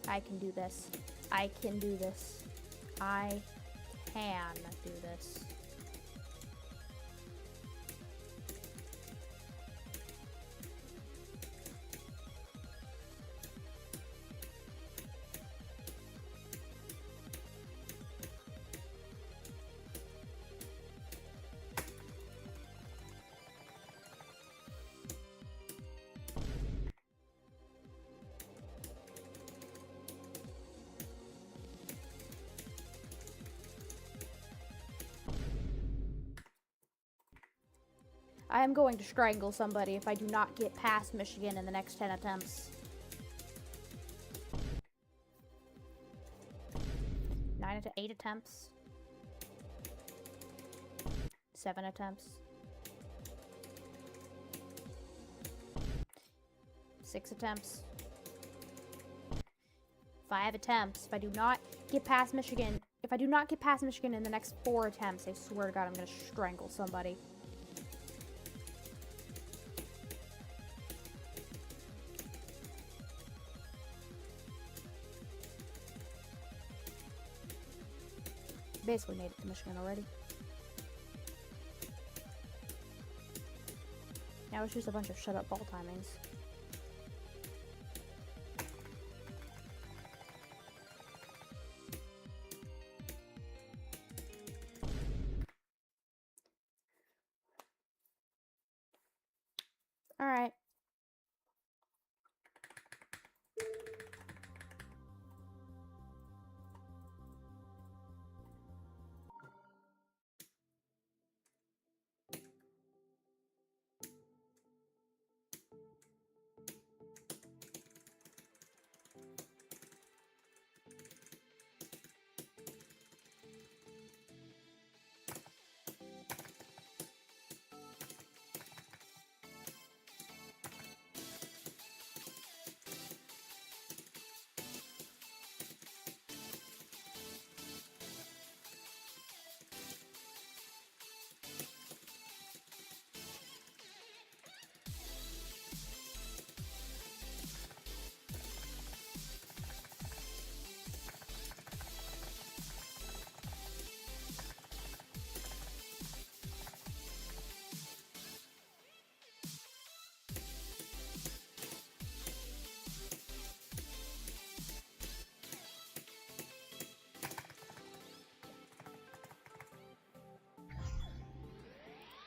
[SPEAKER 1] I can do this. I can do this. I can do this. I am going to strangle somebody if I do not get past Michigan in the next 10 attempts. 9 to 8 attempts. 7 attempts. 6 attempts. 5 attempts. If I do not get past Michigan, in the next 4 attempts, I swear to God, I'm gonna strangle somebody. Basically made it to Michigan already. Now it's just a bunch of shut up ball timings. Alright.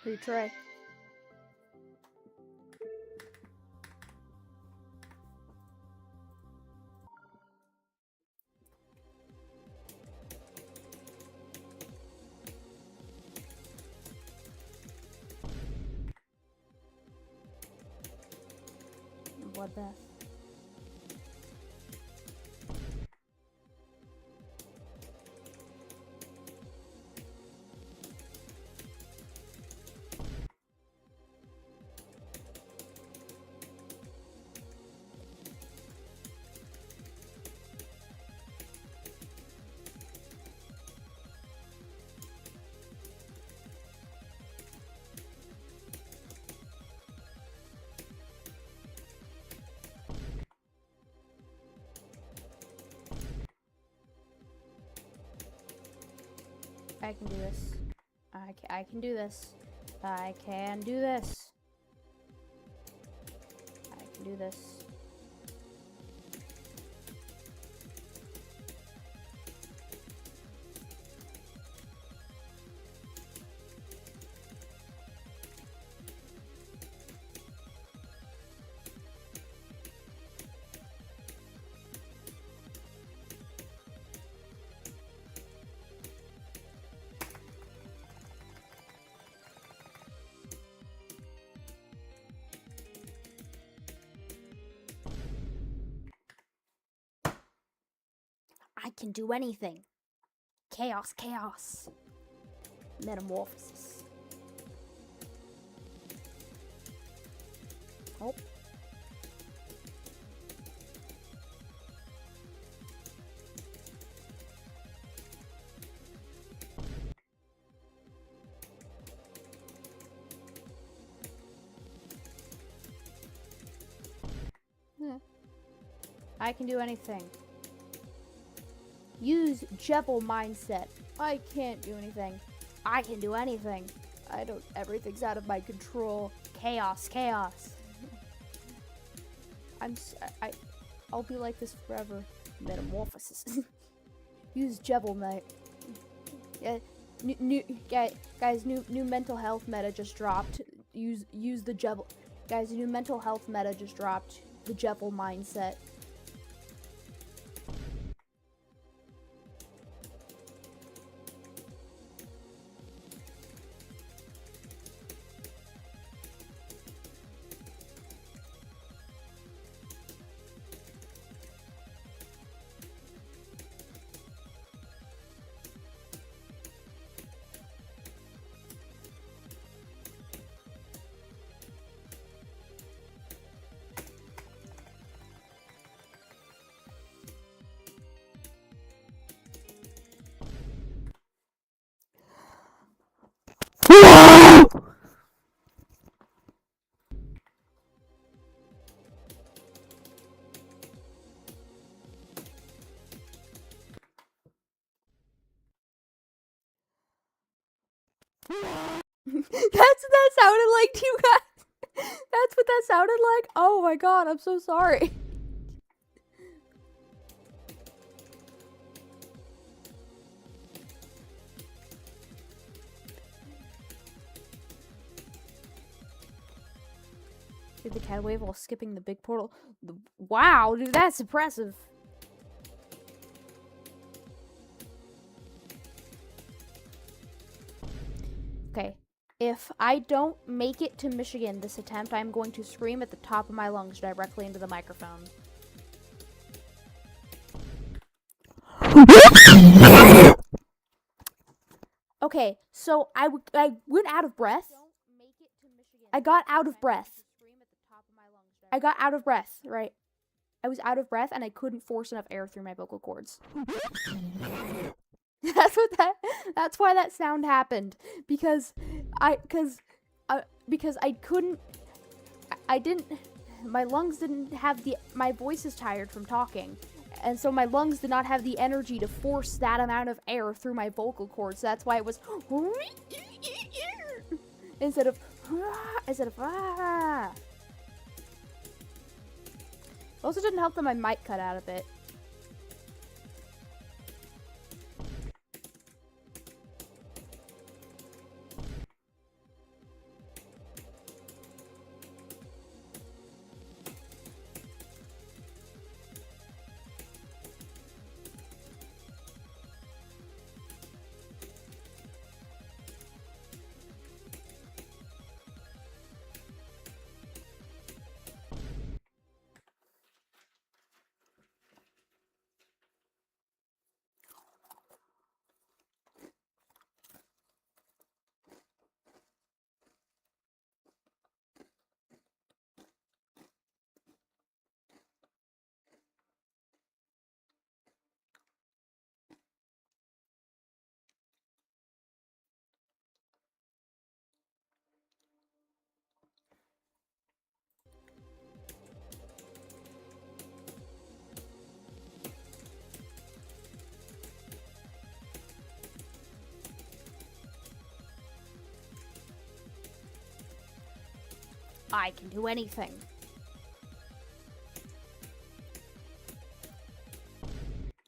[SPEAKER 1] Retry. Bloodbath. I can do this. I can do this. I can do this. I can do this. I can do anything. Chaos, chaos. Metamorphosis. Oh. I can do anything. Use Jebel mindset. I can't do anything. I can do anything. Everything's out of my control. Chaos, chaos. I'll be like this forever. Metamorphosis. Use Jebel, mate. Yeah, guys, new mental health meta just dropped. Use the Jebel. Guys, new mental health meta just dropped. The Jebel mindset. That's what that sounded like to you guys. That's what that sounded like. Oh my god, I'm so sorry. Did the cat wave while skipping the big portal? Wow, dude, that's impressive. Okay, if I don't make it to Michigan this attempt, I'm going to scream at the top of my lungs directly into the microphone. Okay, so I went out of breath. I got out of breath. I got out of breath, right? I was out of breath and I couldn't force enough air through my vocal cords. That's why that sound happened. Because I didn't, my lungs didn't have my voice is tired from talking. And so my lungs did not have the energy to force that amount of air through my vocal cords. So that's why it was instead of Also didn't help that my mic cut out a bit. I can do anything.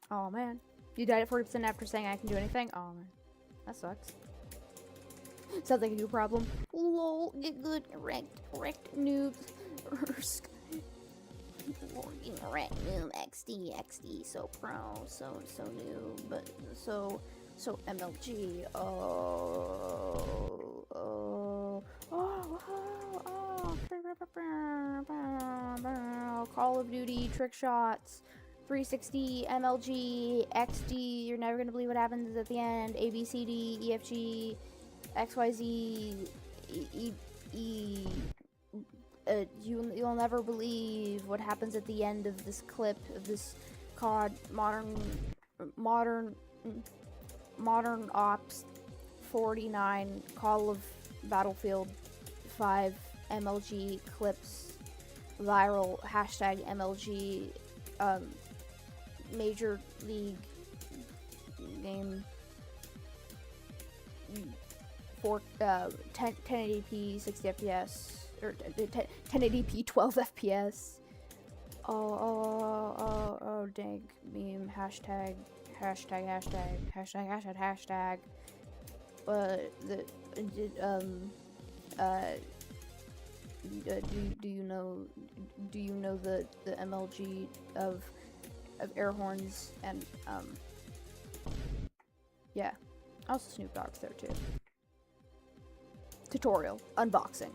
[SPEAKER 1] Oh man. You died at 40% after saying I can do anything? Oh man. That sucks. Sounds like a new problem. Lol, get good, wrecked noobs. Wrecked noob, XD, so pro, so new, but so MLG. Call of Duty, trick shots, 360, MLG, XD. You're never gonna believe what happens at the end. ABCD, EFG, XYZ, you'll never believe what happens at the end of this clip of this COD modern ops 49 Call of Battlefield 5 MLG clips viral hashtag MLG Major League game for 1080p 60 FPS or 1080p 12 FPS. Oh dang meme hashtag. Do you know the MLG of air horns and yeah, also Snoop Dogg's there too. Tutorial unboxing.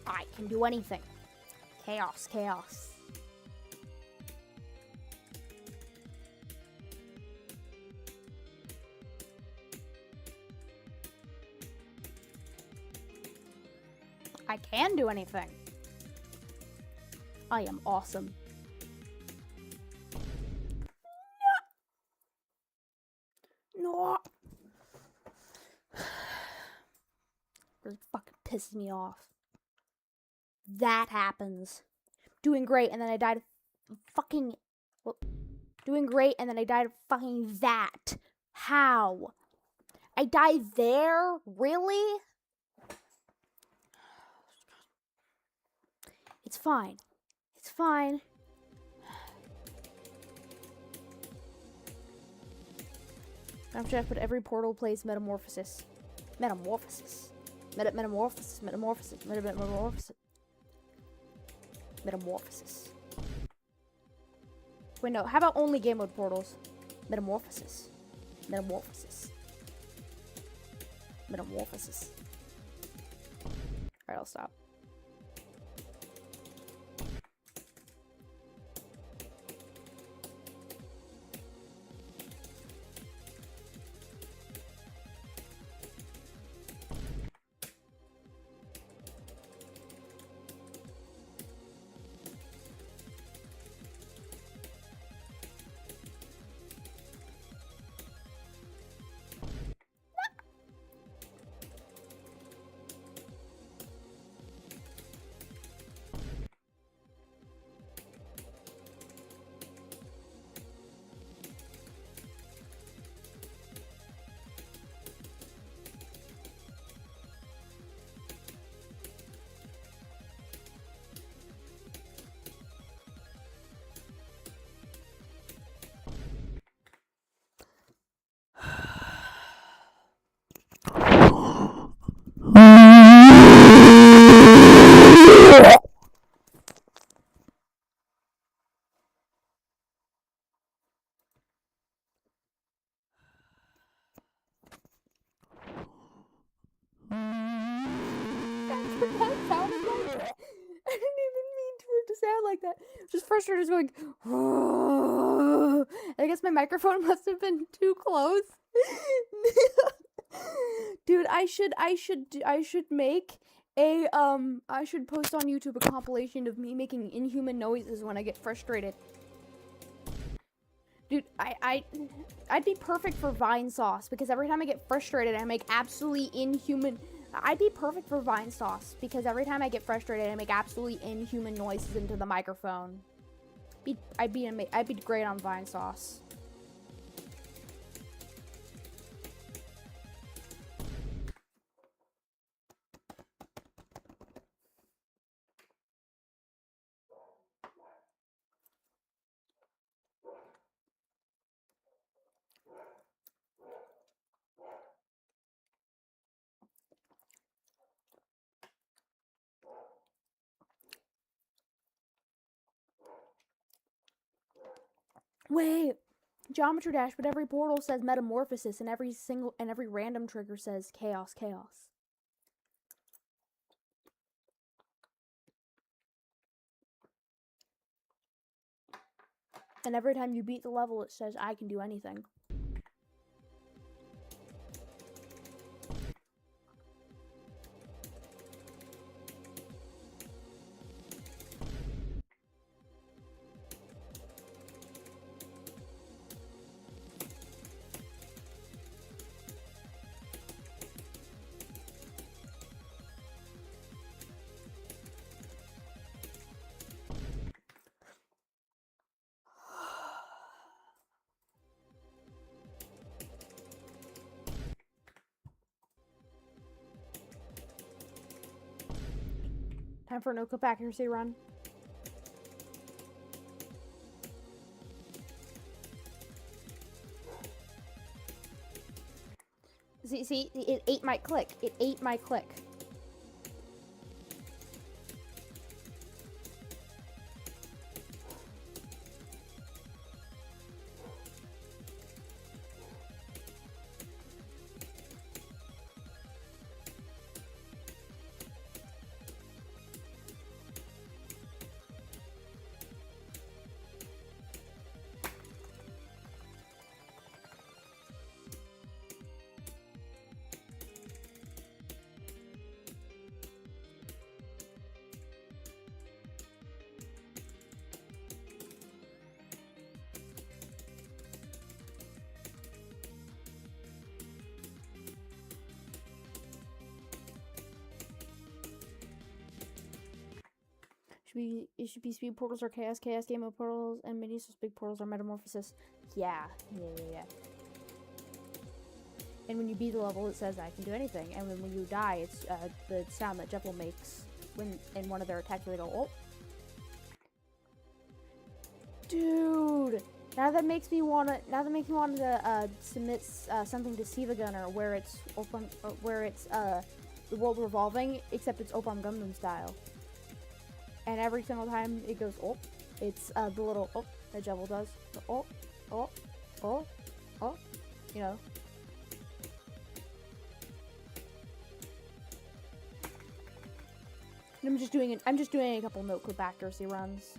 [SPEAKER 1] I can do anything. Chaos. I can do anything. I am awesome. No. Really fucking pisses me off. That happens. Doing great, and then I died of fucking... Well, doing great, and then I died of fucking that. How? I died there? Really? It's fine. It's fine. I'm sure I put every portal plays metamorphosis. Metamorphosis. Wait, no. How about only game mode portals? Metamorphosis. Alright, I'll stop. Sound like that. Just frustrated, just going. I guess my microphone must have been too close. Dude, I should make a I should post on YouTube a compilation of me making inhuman noises when I get frustrated. Dude, I'd be perfect for Vine Sauce because every time I get frustrated, I make absolutely inhuman. I'd be perfect for Vine Sauce because every time I get frustrated, I make absolutely inhuman noises into the microphone. I'd be great on Vine Sauce. Wait, Geometry Dash, but every portal says Metamorphosis, and every random trigger says Chaos, Chaos. And every time you beat the level, it says I can do anything. Time for a no-clip accuracy run. See, it ate my click. It ate my click. It should be speed portals or chaos game mode portals, and mini so big portals are metamorphosis. Yeah. And when you beat the level, it says I can do anything. And when you die, it's the sound that Jeff makes when in one of their attacks. They go, oh, dude. Now that makes me want to submit something to Siva Gunner where it's open, the world revolving, except it's Opam Gundam style. And every single time it goes, oh, it's the little, oh, that Jevil does. Oh, you know. And I'm just doing a couple no-clip accuracy runs.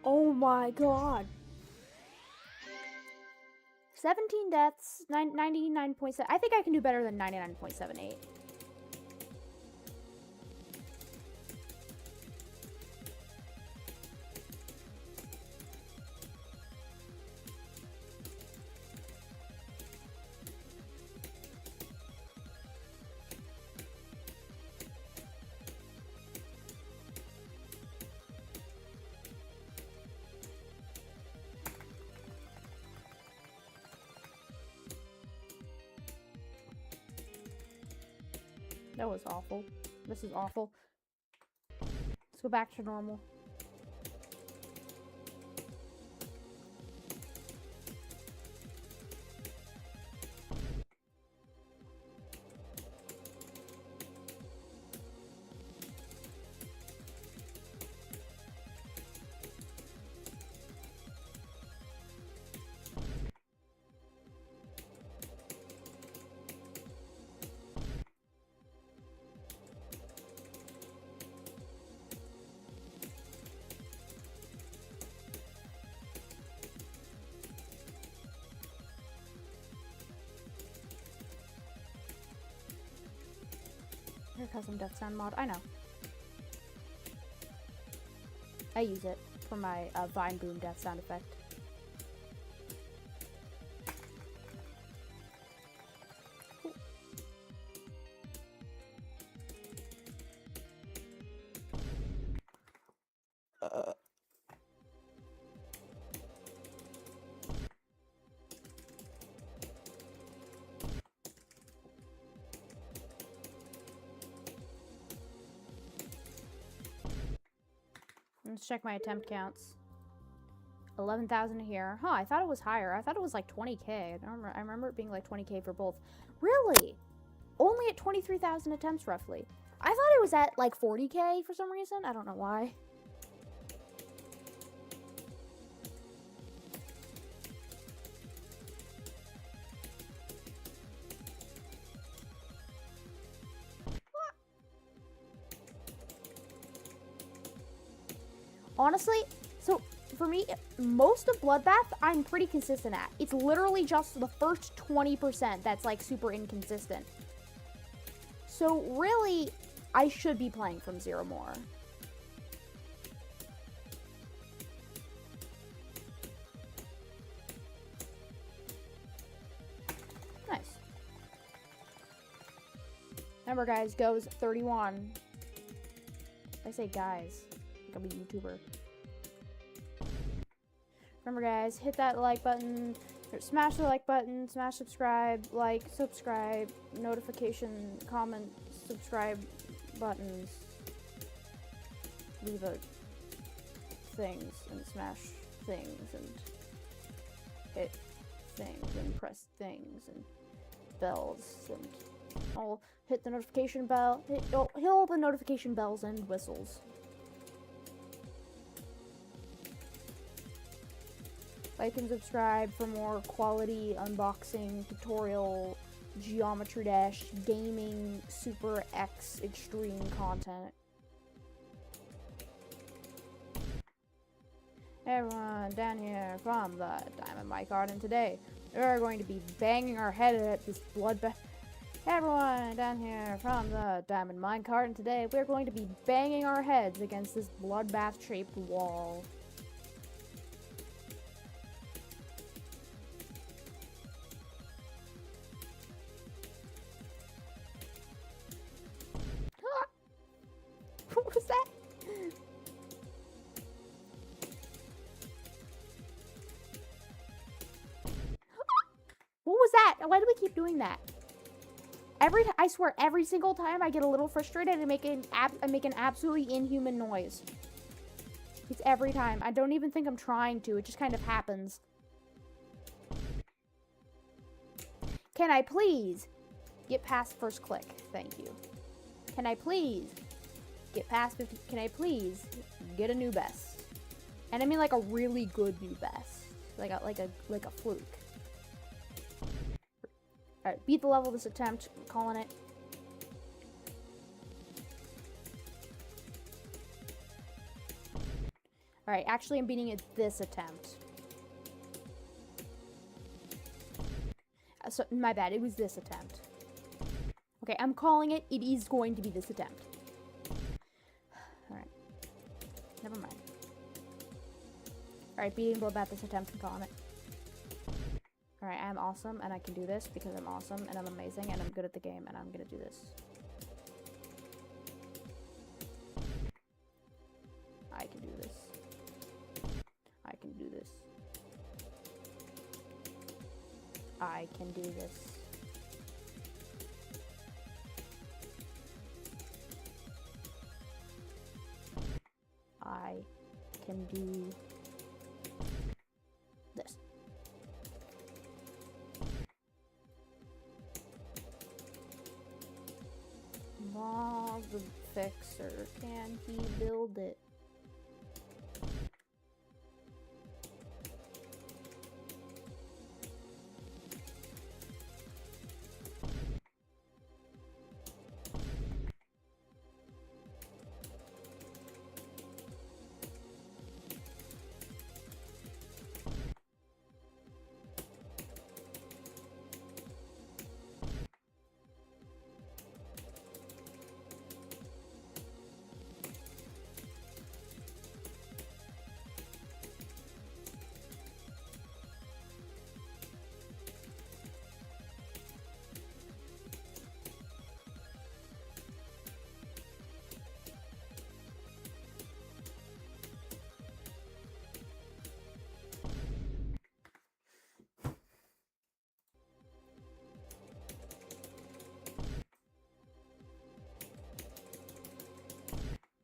[SPEAKER 1] Oh my god. 17 deaths, 99.7. I think I can do better than 99.78. That was awful. This is awful. Let's go back to normal. Your custom death sound mod. I know. I use it for my Vine Boom death sound effect. Let's check my attempt counts. 11,000 here. Huh, I thought it was higher. I thought it was like 20k. I remember it being like 20k for both. Really? Only at 23,000 attempts, roughly. I thought it was at like 40k for some reason. I don't know why. Honestly, so for me, most of Bloodbath, I'm pretty consistent at. It's literally just the first 20% that's like super inconsistent. So really, I should be playing from zero more. Nice. Remember guys, goes 31. I say guys. I'll be a YouTuber. Remember guys, hit that like button, or smash the like button, smash subscribe, like, subscribe, notification, comment, subscribe buttons, leave a things, and smash things, and hit things, and press things, and bells, and I'll hit the notification bell, hit all the notification bells and whistles. Like and subscribe for more quality unboxing, tutorial, Geometry Dash, gaming, Super X extreme content. Hey everyone, Dan here from the Diamond Mike Garden. Today, we're going to be banging our head at this bloodbath. Hey everyone, Dan here from the Diamond Mine Cart, and today we're going to be banging our heads against this bloodbath-shaped wall. What was that? What was that? Why do we keep doing that? I swear, every single time I get a little frustrated and I make an absolutely inhuman noise. It's every time. I don't even think I'm trying to. It just kind of happens. Can I please get past first click? Thank you. Can I please get past 50? Can I please get a new best? And I mean like a really good new best. Like a fluke. Alright, beat the level this attempt. I'm calling it. Alright, actually I'm beating it this attempt. So, my bad, it was this attempt. Okay, I'm calling it. It is going to be this attempt. Alright. Never mind. Alright, beating Bloodbath this attempt. I'm calling it. Alright, I'm awesome, and I can do this because I'm awesome, and I'm amazing, and I'm good at the game, and I'm gonna do this. I can do this. I can do this. I can do this. do this. Log the fixer. Can he build it?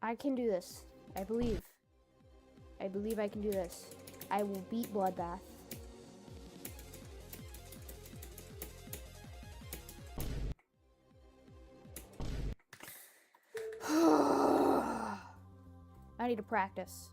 [SPEAKER 1] I can do this. I believe. I believe I can do this. I will beat Bloodbath. I need to practice.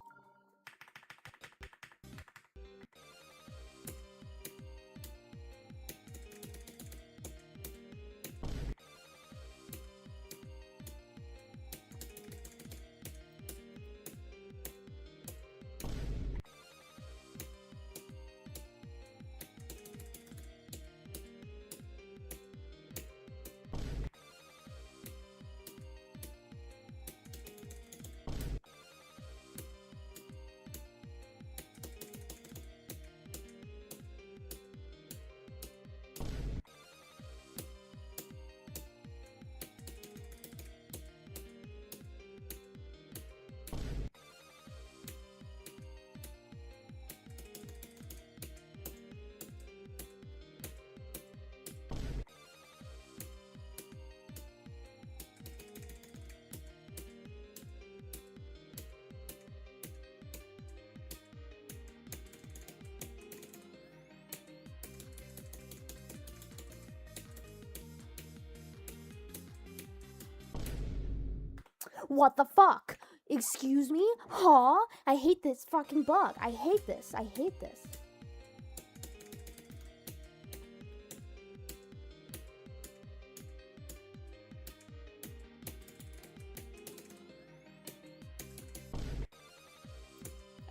[SPEAKER 1] What the fuck? Excuse me? Huh? I hate this fucking bug. I hate this. I hate this.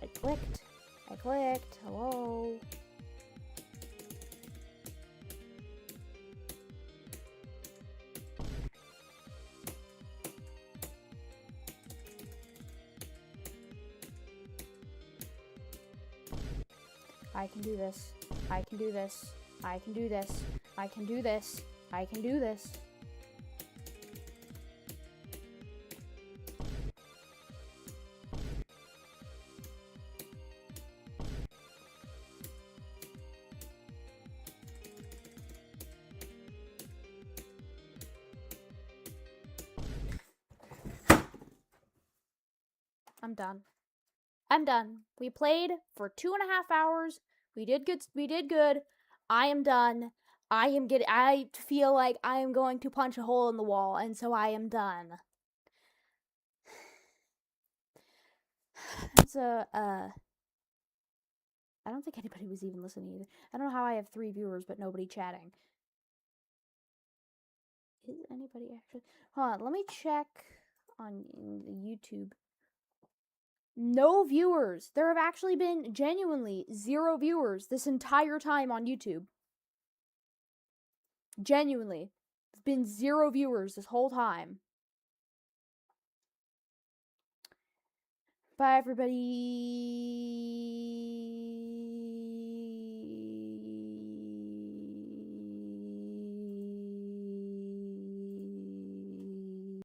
[SPEAKER 1] I clicked. I clicked. Hello? I can do this. I can do this. I can do this. I can do this. I can do this. I'm done. I'm done. We played for 2.5 hours. We did good. We did good. I am done. I feel like I am going to punch a hole in the wall, and so I am done. It's I don't think anybody was even listening either. I don't know how I have 3 viewers, but nobody chatting. Is anybody actually? Hold on, let me check on the YouTube. No viewers. There have actually been genuinely 0 viewers this entire time on YouTube. Genuinely. There's been 0 viewers this whole time. Bye, everybody.